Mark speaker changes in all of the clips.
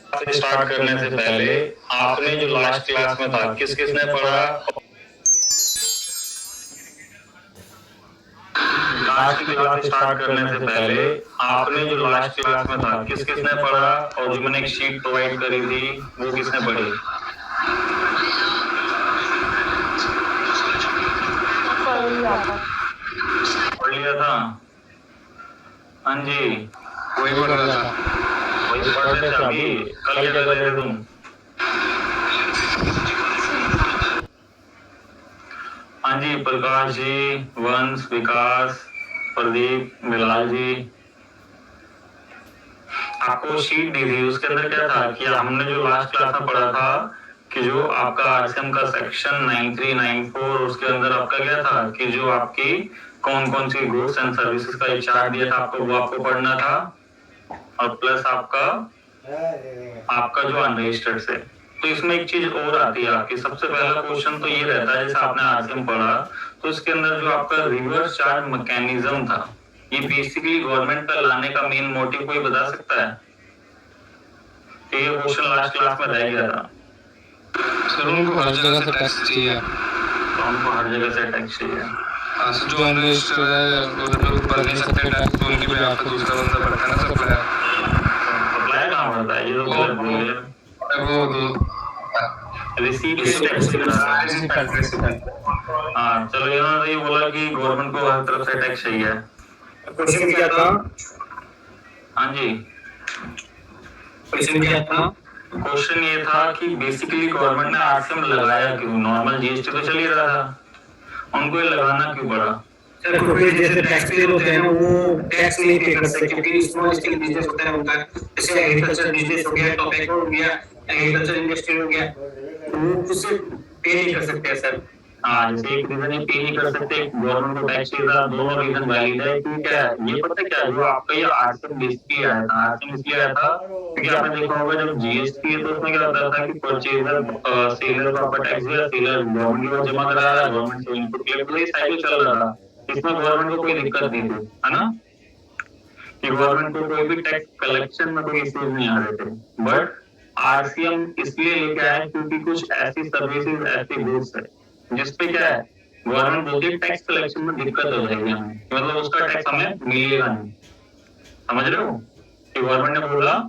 Speaker 1: Start करने से पहले आपने जो लास्ट क्लास में था किस किसने पढ़ा? लास्ट क्लास स्टार्ट करने से पहले आपने जो लास्ट क्लास में था किस किसने पढ़ा और जो मैंने एक शीट प्रोवाइड करी थी वो किसने पढ़ी? पढ़ लिया था। हाँ जी, वही पढ़ रहा था। वही पढ़ रहे थे अभी। कल क्या कर रहे थे तुम? हाँ जी, प्रकाश जी, वंश, विकास, प्रदीप, बिलाल जी, आपको शीट दी थी। उसके अंदर क्या था कि हमने जो लास्ट क्लास में पढ़ा था कि जो आपका आरसीएम का सेक्शन 9394 उसके अंदर आपका क्या था कि जो आपकी कौन कौन सी गुड्स एंड सर्विसेज का एक चार्ट दिया था आपको, वो आपको पढ़ना था। और प्लस आपका जो अनरजिस्टर्ड से, तो इसमें एक चीज और आती है आपकी। सबसे पहला क्वेश्चन तो ये रहता है, जैसे आपने आरसीएम पढ़ा तो इसके अंदर जो आपका रिवर्स चार्ज मैकेनिज्म था, ये बेसिकली गवर्नमेंट का लाने का मेन मोटिव कोई बता सकता है? तो ये क्वेश्चन लास्ट क्लास में रह गया था।
Speaker 2: सर उनको हर जगह से टैक्स चाहिए।
Speaker 1: तो उनको हर जगह से टैक्स चाहिए।
Speaker 2: जो अनरजिस्टर्ड है वो भर नहीं सकते टैक्स, तो उनकी भी आपको दूसरा बंदा पड़ता है ना सप्लायर।
Speaker 1: सप्लायर कहाँ पड़ता है? ये तो गलत बोल रहे हैं।
Speaker 2: वो दो
Speaker 1: रिसीप्ट टैक्स। हाँ चलो, इन्होंने ये बोला कि गवर्नमेंट को हर तरफ से टैक्स चाहिए।
Speaker 3: क्वेश्चन क्या था?
Speaker 1: हाँ जी,
Speaker 3: क्वेश्चन क्या था?
Speaker 1: क्वेश्चन ये था कि बेसिकली गवर्नमेंट ने आरसीएम लगाया क्यों? नॉर्मल जीएसटी तो चल ही रहा था, उनको ये लगाना क्यों पड़ा?
Speaker 3: सर क्योंकि जैसे टैक्स पेयर होते हैं ना, वो टैक्स नहीं पे कर सकते क्योंकि स्मॉल स्केल बिजनेस होता है उनका। जैसे एग्रीकल्चर बिजनेस हो गया, टोबैको हो गया, एग्रीकल्चर इंडस्ट्री हो गया, तो वो उससे पे नहीं कर सकते सर।
Speaker 1: हाँ, जैसे एक रीजन ये पे नहीं कर सकते, गवर्नमेंट को टैक्स चाहिए, दोनों रीजन वैलिड है। कि क्या है ये पता है क्या, जो आपका ये आरसीएम बेसिकली आया था, आरसीएम इसलिए आया था क्योंकि आपने देखा होगा जब जीएसटी है तो उसमें क्या होता था कि परचेजर सेलर को आपका टैक्स दिया, सेलर गवर्नमेंट को जमा करा रहा है, गवर्नमेंट से इनपुट कलेक्ट, ये साइकिल चल रहा था। इसमें गवर्नमेंट को कोई दिक्कत नहीं थी, है ना, कि गवर्नमेंट को कोई भी टैक्स कलेक्शन में कोई इश्यूज नहीं आ रहे थे। बट आरसीएम इसलिए लेके आए क्योंकि कुछ ऐसी सर्विसेज, ऐसी गुड्स है जिसपे क्या है गवर्नमेंट बोलती है टैक्स कलेक्शन में दिक्कत हो जाएगी हमें, मतलब उसका टैक्स हमें मिलेगा नहीं। समझ रहे हो कि गवर्नमेंट ने बोला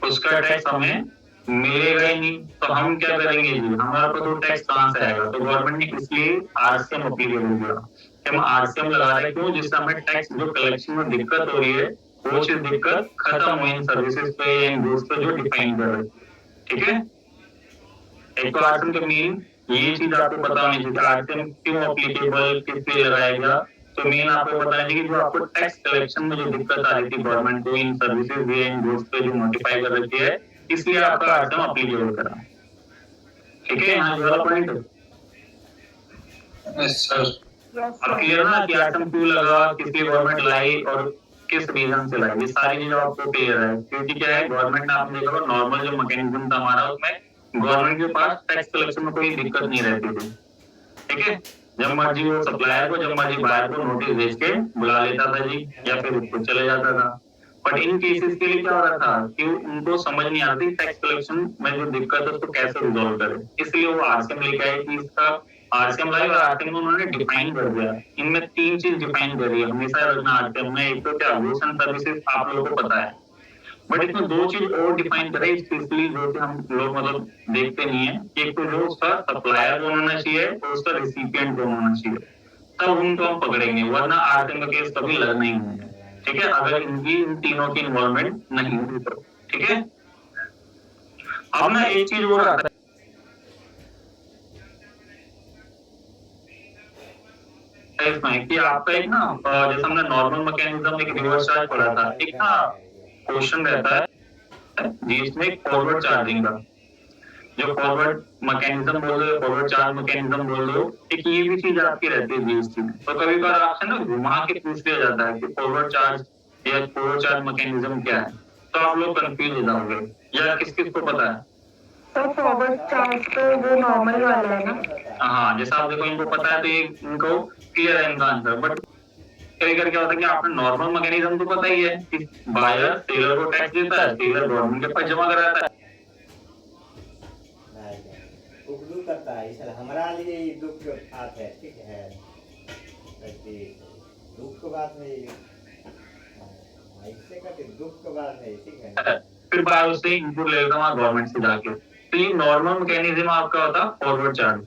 Speaker 1: उसका टैक्स हमें मिलेगा ही नहीं, तो हम क्या करेंगे जी, हमारे पास तो टैक्स कहाँ से आएगा? तो गवर्नमेंट ने इसलिए आरसीएम अप्लीकेबल किया कि हम आरसीएम लगा रहे हैं। क्यों? जिससे हमें टैक्स जो कलेक्शन में दिक्कत हो रही है वो चीज दिक्कत खत्म हुई इन सर्विसेज पे, इन गुड्स पे जो डिफाइन कर रहे हैं। ठीक है, एक तो आरसीएम का मेन ये चीज आपको पता होनी चाहिए, आरसीएम क्यों अप्लीकेबल, किस लिए लगाएगा। तो मेन आपको पता है कि जो आपको टैक्स कलेक्शन में जो दिक्कत आ रही थी गवर्नमेंट को इन सर्विसेज या इन गुड्स पे जो नोटिफाई कर रखी है, इसलिए आपका आरसीएम अप्लीकेबल करा। ठीक है, यहाँ वाला पॉइंट अब क्लियर ना कि आरसीएम क्यों लगा, किस लिए गवर्नमेंट लाई और किस रीजन से लाई, ये सारी चीजें आपको क्लियर है। क्योंकि क्या है गवर्नमेंट ने आपने देखा नॉर्मल जो मैकेनिज्म था हमारा, उसमें गवर्नमेंट के पास टैक्स कलेक्शन में कोई दिक्कत नहीं रहती थी। ठीक है, जब मर्जी वो सप्लायर को, जब मर्जी बायर को नोटिस भेज के बुला लेता था जी, या फिर खुद चले जाता था। बट इन केसेस के लिए क्या हो रहा था कि उनको समझ नहीं आती टैक्स कलेक्शन में जो दिक्कत है उसको कैसे रिजॉल्व करें, इसलिए वो आरसीएम लेके आए कि इसका आरसीएम लाइव और आरसीएम में उन्होंने डिफाइन कर दिया। इनमें तीन चीज डिफाइन करी है हमेशा रखना आरसीएम में। एक तो क्या गुड्स एंड सर्विसेज आप लोगों को पता है, बट इसमें दो चीज और डिफाइन करे स्पेशली जो कि हम लोग मतलब देखते नहीं है। एक तो जो उसका सप्लायर कौन होना चाहिए और उसका रिसिपिएंट कौन होना चाहिए, तब उनको हम पकड़ेंगे, वरना आरसीएम का केस कभी लगना ही नहीं है। ठीक है, अगर इनकी इन तीनों की इन्वॉल्वमेंट नहीं हुई तो। ठीक है, अब ना एक चीज और आता है इसमें कि आपका एक ना जैसे हमने नॉर्मल मैकेनिज्म एक रिवर्स चार्ज पढ़ा था, एक ना क्वेश्चन रहता है जिसमें फॉरवर्ड चार्जिंग का, जो फॉरवर्ड मैकेनिज्म बोल रहे हो, फॉरवर्ड चार्ज मैकेनिज्म बोल रहे हो, एक ये भी चीज आपकी रहती है जीएसटी में। तो कभी कभार आपसे ना घुमा के पूछ लिया जाता है कि फॉरवर्ड चार्ज या फॉरवर्ड चार्ज मैकेनिज्म क्या है, तो आप लोग कंफ्यूज हो जाओगे। या किस किस को पता है?
Speaker 4: तो फॉरवर्ड चार्ज तो वो नॉर्मल वाला है ना?
Speaker 1: हाँ, जैसा आप देखो इनको पता है तो ये इनको क्लियर है इनका आंसर। बट कई बार क्या होता है कि आपने नॉर्मल मैकेनिज्म तो पता ही है कि बायर सेलर को टैक्स देता है, सेलर गवर्नमेंट के पास जमा कराता है,
Speaker 5: करता है, इसलिए हमारा लिए ये दुख की बात है, ठीक है। ऐसी दुख की बात है ये, ऐसे का दुख की बात है, ठीक है।
Speaker 1: फिर बाद उससे इनपुट ले लेता हूँ गवर्नमेंट से जाके। तो ये नॉर्मल मैकेनिज्म आपका होता है फॉरवर्ड चार्ज,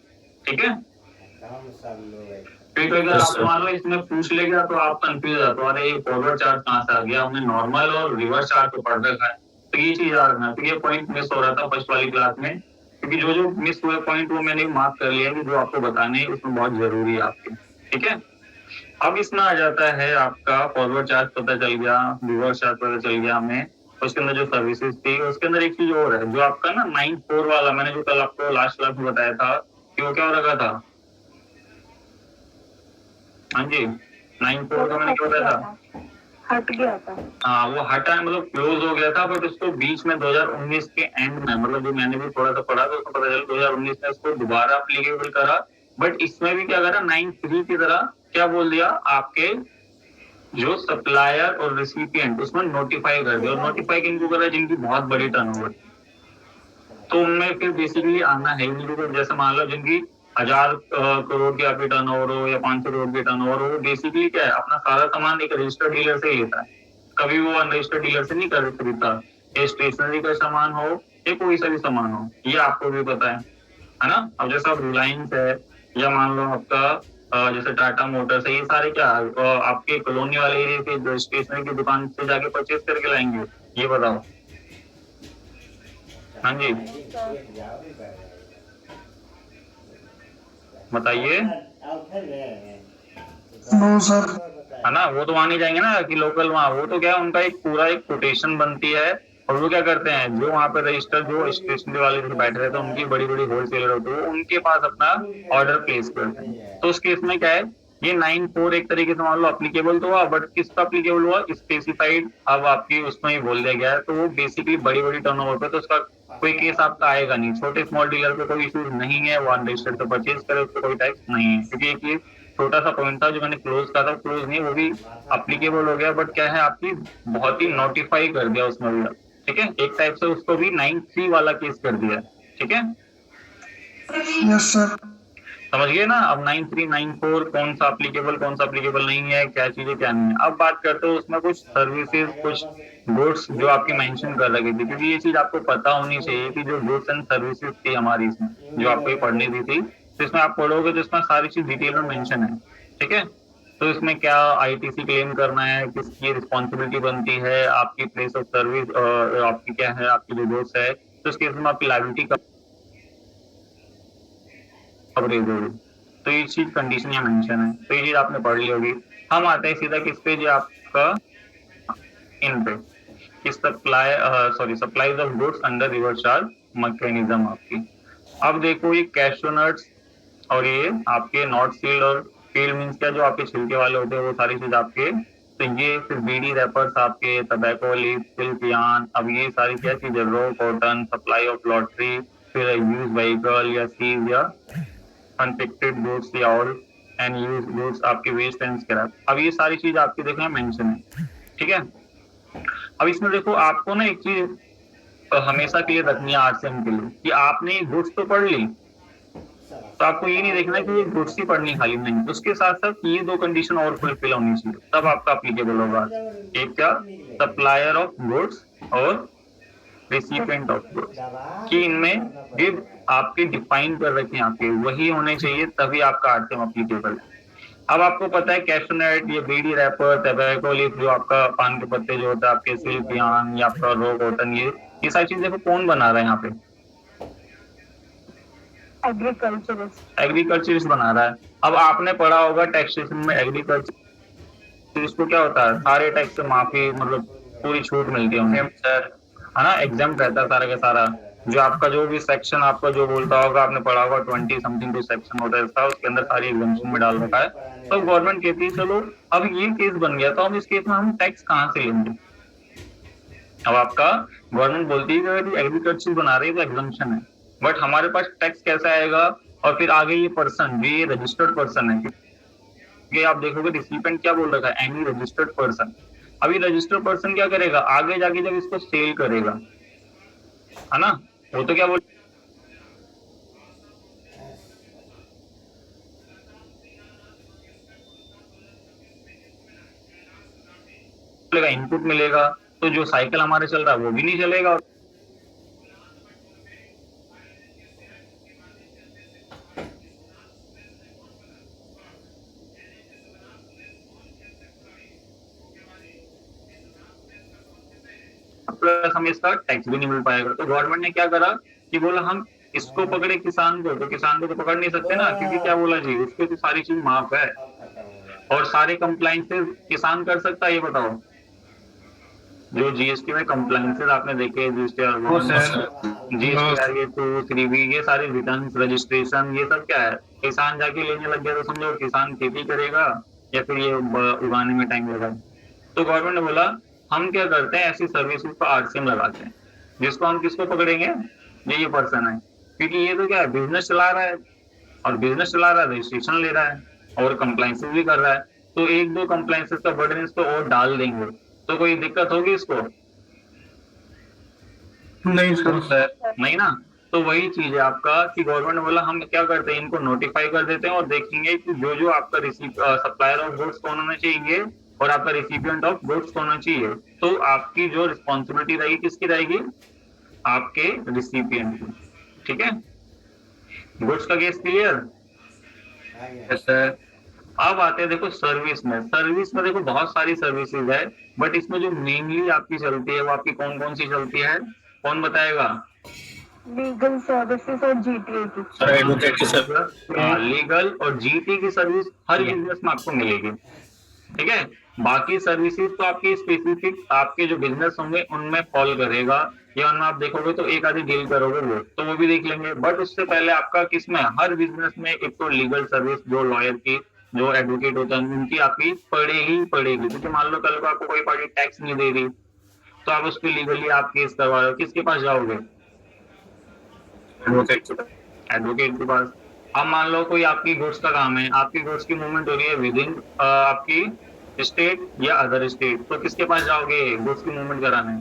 Speaker 1: ठीक है।
Speaker 5: हम सब लोग ऐसे
Speaker 1: फिर अगर आप मान लो इसमें पूछ लेगा तो आप कंफ्यूज हो जाते हो, अरे ये फॉरवर्ड चार्ज कहाँ से आ गया, हमने नॉर्मल और रिवर्स चार्ज तो पढ़ रखा है। तो ये चीज याद रखना। तो ये पॉइंट मिस हो रहा था फर्स्ट वाली क्लास में, क्योंकि जो जो मिस हुए पॉइंट वो मैंने मार्क कर लिया कि जो आपको बताने उसमें बहुत जरूरी है आपके, ठीक है। अब इसमें आ जाता है आपका फॉरवर्ड चार्ज पता चल गया, रिवर्स चार्ज पता चल गया हमें। उसके अंदर जो सर्विसेज थी उसके अंदर एक चीज और है, जो आपका ना 9-4 वाला मैंने जो कल आपको लास्ट क्लास में बताया था कि वो क्या हो रखा था। हाँ जी, 9-4 का मैंने क्या बताया था,
Speaker 4: हट गया था।
Speaker 1: हाँ वो हटा मतलब क्लोज हो गया था, बट उसको बीच में 2019 के एंड में, मतलब जो मैंने भी थोड़ा सा पढ़ा तो उसको पता चला 2019 में उसको दोबारा अप्लीकेबल करा। बट इसमें भी क्या करा, 9-3 की तरह क्या बोल दिया, आपके जो सप्लायर और रिसिपिएंट उसमें नोटिफाई कर दिया। और नोटिफाई किनको करा, जिनकी बहुत बड़ी टर्नओवर, तो उनमें फिर बेसिकली आना है नहीं। तो जैसे मान लो जिनकी 1000 करोड़ की आपकी टर्नओवर हो या 500 करोड़ की टर्नओवर हो, बेसिकली क्या है, अपना सारा सामान एक रजिस्टर्ड डीलर से ही लेता है, कभी वो अनरजिस्टर्ड डीलर से नहीं खरीदता। ये स्टेशनरी का सामान हो या कोई सा भी सामान हो, ये आपको भी पता है ना। अब जैसे आप रिलायंस है या मान लो आपका जैसे टाटा मोटर्स है, ये सारे क्या आपके कॉलोनी वाले एरिया के स्टेशनरी की दुकान से जाके परचेज करके लाएंगे, ये बताओ। हाँ जी बताइए।
Speaker 6: No sir.
Speaker 1: है ना, वो तो वहां नहीं जाएंगे ना कि लोकल वहां, वो तो क्या है उनका एक पूरा एक कोटेशन बनती है। और वो क्या करते हैं, जो वहां पे रजिस्टर जो स्टेशनरी वाले जो बैठे रहते हैं उनकी बड़ी बड़ी होलसेलर होती है, उनके पास अपना ऑर्डर प्लेस करते हैं। तो उस केस में क्या है, ये 9-4 एक तरीके से मान लो अप्लीकेबल तो हुआ, बट किसका अप्लीकेबल हुआ, स्पेसिफाइड अब आपकी उसमें ही बोल दिया गया है। तो वो बेसिकली बड़ी बड़ी टर्नओवर पे तो उसका कोई केस आपका आएगा नहीं। छोटे स्मॉल डीलर पे कोई इशू नहीं है, वो अनरजिस्टर्ड तो परचेज करे उसको कोई टैक्स नहीं है। क्योंकि एक ये छोटा सा पॉइंट था जो मैंने क्लोज करा था, क्लोज नहीं वो भी अप्लीकेबल हो गया, बट क्या है आपकी बहुत ही नोटिफाई कर दिया उसमें भी, ठीक है। एक टाइप से उसको भी 9-3 वाला केस कर दिया, ठीक है।
Speaker 6: Yes sir.
Speaker 1: समझ गए ना। अब 9-3 9-4 कौन सा अप्लीकेबल नहीं है, क्या चीजें क्या नहीं है। अब बात करते हो उसमें कुछ सर्विसेज कुछ गुड्स जो आपकी मेंशन कर रखी थी, क्योंकि ये चीज आपको पता होनी चाहिए कि जो गुड्स एंड सर्विसेज थी हमारी इसमें जो आपको पढ़नी थी, तो इसमें आप पढ़ोगे तो इसमें सारी चीज डिटेल में मेंशन है, ठीक है। तो इसमें क्या आईटीसी क्लेम करना है, किसकी रिस्पॉन्सिबिलिटी बनती है, आपकी प्लेस ऑफ सर्विस आपकी क्या है, आपकी जो गुड्स है, तो इस केस में आपकी लायबिलिटी कवरेज होगी। तो ये चीज कंडीशन या मेंशन है, तो ये चीज आपने पढ़ ली होगी। हम आते हैं सीधा किस पे, जो आपका इन पे supplies of goods under reverse charge mechanism आपकी। अब देखो ये कैशू नट्स और ये आपके नॉट सील्ड और फील्ड मीन्स क्या, जो आपके छिलके वाले होते हैं वो सारी चीज आपके। तो ये फिर बीडी रैपर्स आपके, टबैको लीफ, सिल्क यार्न। अब ये सारी क्या चीजें, रो कॉटन, सप्लाई ऑफ लॉटरी, फिर यूज व्हीकल या सीज या अनपिक्टेड गुड्स या ऑल एंड यूज गुड्स आपके वेस्ट एंड स्क्रैप। अब ये सारी चीज आपकी देखो मेंशन है, ठीक है। अब इसमें देखो आपको ना एक चीज हमेशा के लिए रखनी है आरसीएम के लिए, कि आपने गुड्स तो पढ़ ली, तो आपको ये नहीं देखना कि ये गुड्स ही पढ़नी खाली नहीं, उसके साथ साथ ये 2 कंडीशन और फुलफिल होनी चाहिए, तब आपका अप्लीकेबल होगा। एक क्या, सप्लायर ऑफ गुड्स और रेसिपिएंट ऑफ गुड्स, कि इनमें ये आपके डिफाइन कर रखे हैं, आपके वही होने चाहिए, तभी आपका आरसीएम अप्लीकेबल है। अब आपको पता है कैशू नट, ये बीडी रैपर, टबैको लीफ, जो आपका पान के पत्ते जो होता है, आपके सिल्क यार्न या आपका रो कॉटन, ये सारी चीजें कौन बना रहा है यहाँ पे, एग्रीकल्चरिस्ट बना रहा है। अब आपने पढ़ा होगा टैक्सेशन में एग्रीकल्चर इसको क्या होता है, सारे टैक्स से माफी, मतलब पूरी छूट मिलती है उन्हें सर, है ना, एग्जाम्प्ट रहता है सारा का सारा। जो आपका जो भी सेक्शन आपका जो बोलता होगा, आपने पढ़ा होगा 20 समथिंग जो सेक्शन होता है इसका, उसके अंदर सारी एग्जाम्पशन में डाल रखा है। तो गवर्नमेंट कहती है चलो अब ये केस बन गया, तो अब इस केस में हम टैक्स कहाँ से लेंगे। अब आपका गवर्नमेंट बोलती है कि एग्रीकल्चर बना रही है तो एग्जम्पशन है, बट हमारे पास टैक्स कैसा आएगा। और फिर आगे ये पर्सन, ये रजिस्टर्ड पर्सन है, क्योंकि आप देखोगे रिसिपिएंट क्या बोल रखा है, एनी रजिस्टर्ड पर्सन। अभी रजिस्टर्ड पर्सन क्या करेगा, आगे जाके जब इसको सेल करेगा, है ना, वो तो क्या बोल मिलेगा, इनपुट मिलेगा, तो जो साइकिल हमारे चल रहा है वो भी नहीं चलेगा। प्लस हमें इसका टैक्स भी नहीं मिल पाएगा। तो गवर्नमेंट ने क्या करा कि बोला हम इसको पकड़े किसान को, तो किसान को तो पकड़ नहीं सकते ना, क्योंकि क्या बोला जी, उसको तो सारी चीज माफ है और सारे कंप्लाइंसेस किसान कर सकता है। ये बताओ, जो जीएसटी में कंप्लाइंसेस आपने देखे, जीएसटी टू 3B, ये सारे रिटर्न रजिस्ट्रेशन, ये सब क्या है, किसान जाके लेने लग गया तो समझो किसान खेती करेगा या फिर ये उगाने में टाइम लगा। तो गवर्नमेंट ने बोला हम क्या करते हैं, ऐसी सर्विसेज पर आरसीएम लगाते हैं, जिसको हम किसको पकड़ेंगे, ये पर्सन है, क्योंकि ये तो क्या है, बिजनेस चला रहा है, और बिजनेस चला रहा है रजिस्ट्रेशन ले रहा है और कंप्लाइंसेस भी कर रहा है, तो एक दो कंप्लाइंसेस का बर्डन इसको और डाल देंगे तो कोई दिक्कत होगी इसको?
Speaker 6: नहीं सर।
Speaker 1: नहीं ना। तो वही चीज है आपका कि गवर्नमेंट ने बोला हम क्या करते हैं, इनको नोटिफाई कर देते हैं और देखेंगे कि जो जो आपका सप्लायर ऑफ गुड्स कौन होना चाहिए और आपका रिसिपिएंट ऑफ गुड्स कौन होना चाहिए। तो आपकी जो रिस्पॉन्सिबिलिटी रहेगी किसकी रहेगी, आपके रिसिपिएंट की। ठीक है, गुड्स का केस क्लियर? सर अब आते हैं देखो सर्विस में। सर्विस में देखो बहुत सारी सर्विसेज है, बट इसमें जो मेनली आपकी चलती है वो आपकी कौन कौन सी चलती है, कौन बताएगा?
Speaker 4: लीगल सर्विसेज और जीटीए की।
Speaker 1: एडवोकेट की सर्विस, लीगल और जीटी की सर्विस हर बिजनेस में आपको मिलेगी। ठीक है, बाकी सर्विसेज तो आपकी स्पेसिफिक आपके जो बिजनेस होंगे उनमें फॉल करेगा, या उनमें आप देखोगे तो एक आधी डील करोगे वो तो वो भी देख लेंगे। बट उससे पहले आपका किसमें, हर बिजनेस में एक तो लीगल सर्विस, जो लॉयर की, जो एडवोकेट होता है, उनकी आपकी पड़ेगी। क्योंकि मान लो कल को आपको कोई पार्टी टैक्स नहीं दे रही तो आप उसके लीगली आप केस करवा रहे हो, किसके पास जाओगे? एडवोकेट के पास। अब मान लो कोई आपकी गुड्स का काम है, आपकी गुड्स की मूवमेंट हो रही है विद इन आपकी स्टेट या अदर स्टेट, तो किसके पास जाओगे गुड्स की मूवमेंट कराने?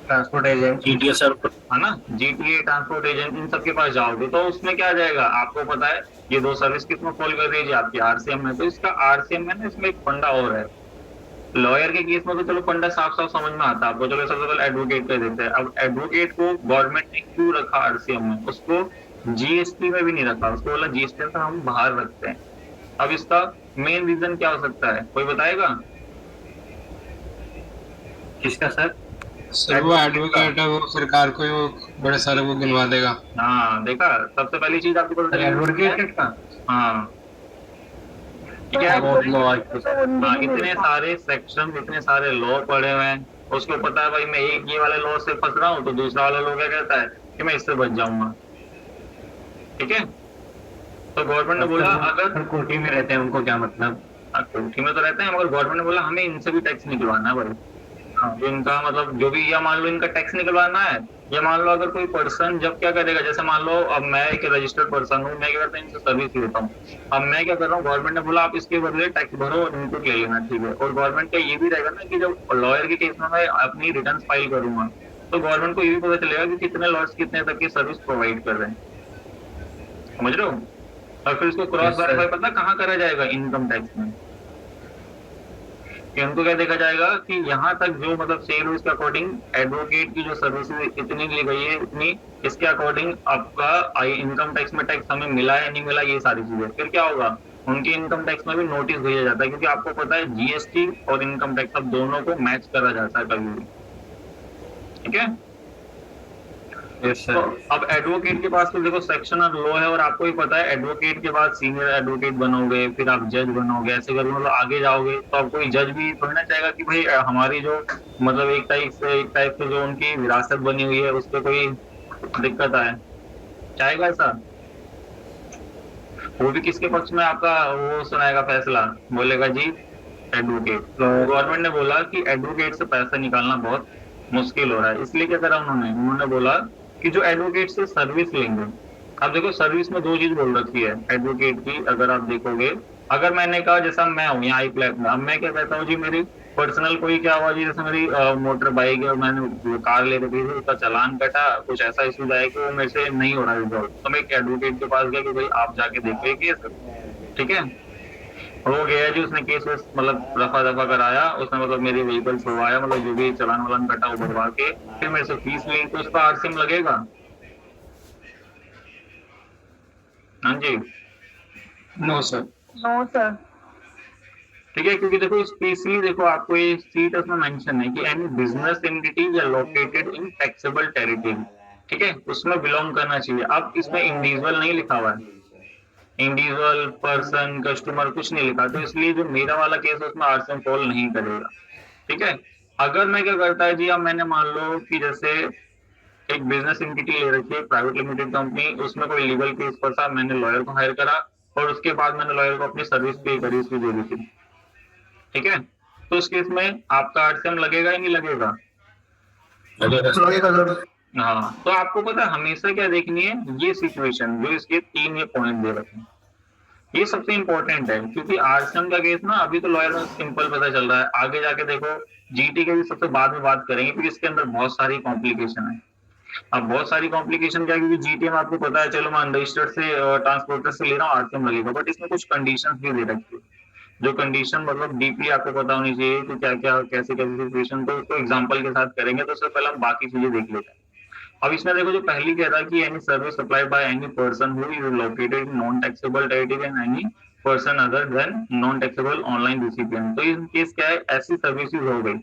Speaker 1: ट्रांसपोर्ट एजेंट, जीटीए सर, है ना, जीटीए, ट्रांसपोर्ट एजेंट, इन सबके पास जाओगे। तो उसमें क्या आ जाएगा, आपको पता है ये दो सर्विस किसमें फॉल कर रही है, आपकी आरसीएम में। तो इसका आरसीएम में ना इसमें एक फंडा और है। लॉयर के केस में तो चलो फंडा साफ साफ समझ में आता है आपको, चलो सबसे पहले एडवोकेट पे देते हैं। अब एडवोकेट को गवर्नमेंट ने क्यों रखा आरसीएम में, उसको जीएसटी में भी नहीं रखा, उसको बोला जीएसटी से हम बाहर रखते हैं। अब इसका मेन रीजन क्या हो सकता है, कोई बताएगा? किसका सर?
Speaker 2: सर वो एडवोकेट है, वो सरकार को वो बड़े सारे वो गिनवा देगा।
Speaker 1: हाँ देखा, सबसे पहली चीज आपको पता है एडवोकेट का। हाँ क्या है, इतने सारे सेक्शन, इतने सारे लॉ पढ़े हुए हैं, उसको पता है भाई मैं एक ये वाले लॉ से फंस रहा हूँ तो दूसरा वाला लॉ क्या कहता है कि मैं इससे बच जाऊंगा। ठीक है, तो गवर्नमेंट ने बोला अगर कोठी में रहते हैं उनको क्या मतलब, कोठी में तो रहते हैं, मगर गवर्नमेंट ने बोला हमें इनसे भी टैक्स निकलवाना है भाई। जो इनका मतलब जो भी, या मान लो इनका टैक्स निकलवाना है, या मान लो अगर कोई पर्सन जब क्या करेगा, जैसे मान लो अब मैं एक रजिस्टर्ड पर्सन हूँ, मैं क्या करता हूँ इनसे सर्विस लेता हूँ, अब मैं क्या कर रहा हूँ, गवर्नमेंट ने बोला आप इसके बदले टैक्स भरो और इनपुट ले लेना। ठीक है, और गवर्नमेंट का ये भी रहेगा ना कि जब लॉयर के केस में मैं अपनी रिटर्न फाइल करूंगा तो गवर्नमेंट को ये भी पता चलेगा कि कितने लॉयर्स कितने तक की सर्विस प्रोवाइड कर रहे हैं, समझ रहे हो? और फिर इसको क्रॉस वेरीफाई पता कहाँ करा जाएगा, इनकम टैक्स में। कि उनको क्या देखा जाएगा कि यहाँ तक जो मतलब सेल हुई, इसके अकॉर्डिंग एडवोकेट की जो सर्विसेज इतनी ली गई है इतनी, इसके अकॉर्डिंग आपका इनकम टैक्स में टैक्स हमें मिला है नहीं मिला, ये सारी चीजें। फिर क्या होगा, उनकी इनकम टैक्स में भी नोटिस भेजा जाता है, क्योंकि आपको पता है जीएसटी और इनकम टैक्स अब दोनों को मैच करा जाता है कभी भी। ठीक है, तो अब एडवोकेट के पास तो देखो सेक्शनल लॉ है, और आपको ही पता है एडवोकेट के बाद सीनियर एडवोकेट बनोगे, फिर आप जज बनोगे, ऐसे करके मतलब आगे जाओगे तो आप कोई जज भी थोड़ी ना चाहेगा कि भाई हमारी जो मतलब एक टाइप से जो उनकी विरासत बनी हुई है उस पर कोई दिक्कत आए, चाहेगा ऐसा? वो भी किसके पक्ष में आपका वो सुनाएगा फैसला, बोलेगा जी एडवोकेट। तो गवर्नमेंट ने बोला कि एडवोकेट से पैसा निकालना बहुत मुश्किल हो रहा है, इसलिए क्या करा उन्होंने बोला कि जो एडवोकेट से सर्विस लेंगे। अब देखो सर्विस में दो चीज बोल रखी है एडवोकेट की, अगर आप देखोगे, अगर मैंने कहा जैसा मैं हूँ यहाँ आई फ्लैट में, अब मैं क्या कहता हूँ जी मेरी पर्सनल कोई क्या हुआ जी, जैसे मेरी मोटर बाइक है और मैंने कार ले रखी थी, उसका चालान कटा, कुछ ऐसा इशू आया कि वो मेरे से नहीं हो रहा रिजॉल्व, तो मैं एक एडवोकेट के पास गया कि भाई आप जाके देखिए केस। ठीक है, हो गया जी, उसने केस मतलब रफा दफा कराया, उसने मतलब मेरी व्हीकल छुड़वाया, मतलब जो भी चलान वालान कटा वो भरवा के फिर मेरे से फीस ली, तो उसका आरसीएम लगेगा। हाँ जी।
Speaker 2: No sir.
Speaker 4: No sir.
Speaker 1: ठीक है, क्योंकि देखो स्पेशली देखो आपको ये चीज उसमें मेंशन है कि एनी बिजनेस एंटिटी या लोकेटेड इन टैक्सेबल टेरिटरी, ठीक है, उसमें बिलोंग करना चाहिए। अब इसमें इंडिविजुअल नहीं लिखा हुआ है, इंडिविजुअल पर्सन कस्टमर कुछ नहीं लिखा, तो इसलिए जो मेरा वाला केस है उसमें आरसीएम फॉल नहीं करेगा। ठीक है। अगर मैं क्या करता है जी, अब मैंने मान लो कि जैसे एक बिजनेस एंटिटी ले रखी है, प्राइवेट लिमिटेड कंपनी, उसमें कोई लीगल केस फंसा, मैंने लॉयर को हायर करा और उसके बाद मैंने लॉयर को अपनी सर्विस पे करी, उसकी दे दी थी। ठीक है, तो उस केस में आपका आरसीएम लगेगा ही नहीं लगेगा?
Speaker 6: लगेगा सर।
Speaker 1: हाँ, तो आपको पता है हमेशा क्या देखनी है, ये सिचुएशन जो इसके 3 ये पॉइंट दे रखे हैं, ये सबसे इंपॉर्टेंट है, क्योंकि आरसीएम का केस ना अभी तो लॉयर में सिंपल पता चल रहा है, आगे जाके देखो जीटी के भी सबसे बाद में बात करेंगे, क्योंकि इसके अंदर बहुत सारी कॉम्प्लिकेशन है। अब बहुत सारी कॉम्प्लिकेशन क्या है, क्योंकि जीटी में आपको पता है, चलो मैं अनरजिस्टर्ड से ट्रांसपोर्टर से ले रहा हूँ, आरसीएम लगेगा, बट इसमें कुछ कंडीशंस भी दे रखी है, जो कंडीशन मतलब डीपली आपको पता होनी चाहिए कि क्या क्या कैसे कैसे सिचुएशन, तो उसको एग्जांपल के साथ करेंगे, तो उससे पहले हम बाकी चीजें देख लेते हैं। अब इसमें देखो जो पहली कह रहा है कि any service supplied by any person who is located in non taxable territory and any person other than non taxable online recipient, तो इन केस क्या है, ऐसी सर्विसेज हो गई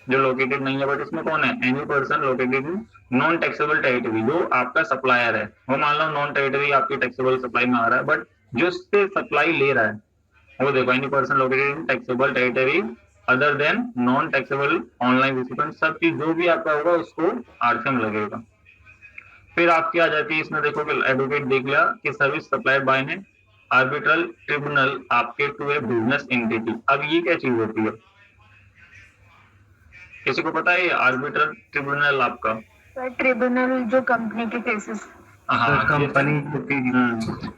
Speaker 1: जो लोकेटेड नहीं है, बट इसमें कौन है, any person located in non taxable territory, जो आपका सप्लायर है वो मान लो नॉन टेरिटरी आपकी टैक्सेबल सप्लाई में आ रहा है, बट जो उससे सप्लाई ले रहा है वो देखो, any person located in taxable territory other than non taxable online recipient, सब चीज जो भी आपका होगा उसको आरसीएम लगेगा। फिर आपकी आ जाती है इसमें देखो कि एडवोकेट देख लिया कि सर्विस सप्लाइड बाय ने आर्बिट्रल ट्रिब्यूनल आपके टू ए बिजनेस एंटिटी। अब ये क्या चीज होती है, किसी को पता है आर्बिट्रल ट्रिब्यूनल आपका?
Speaker 4: सर ट्रिब्यूनल जो कंपनी के केसेस।
Speaker 1: हाँ, कंपनी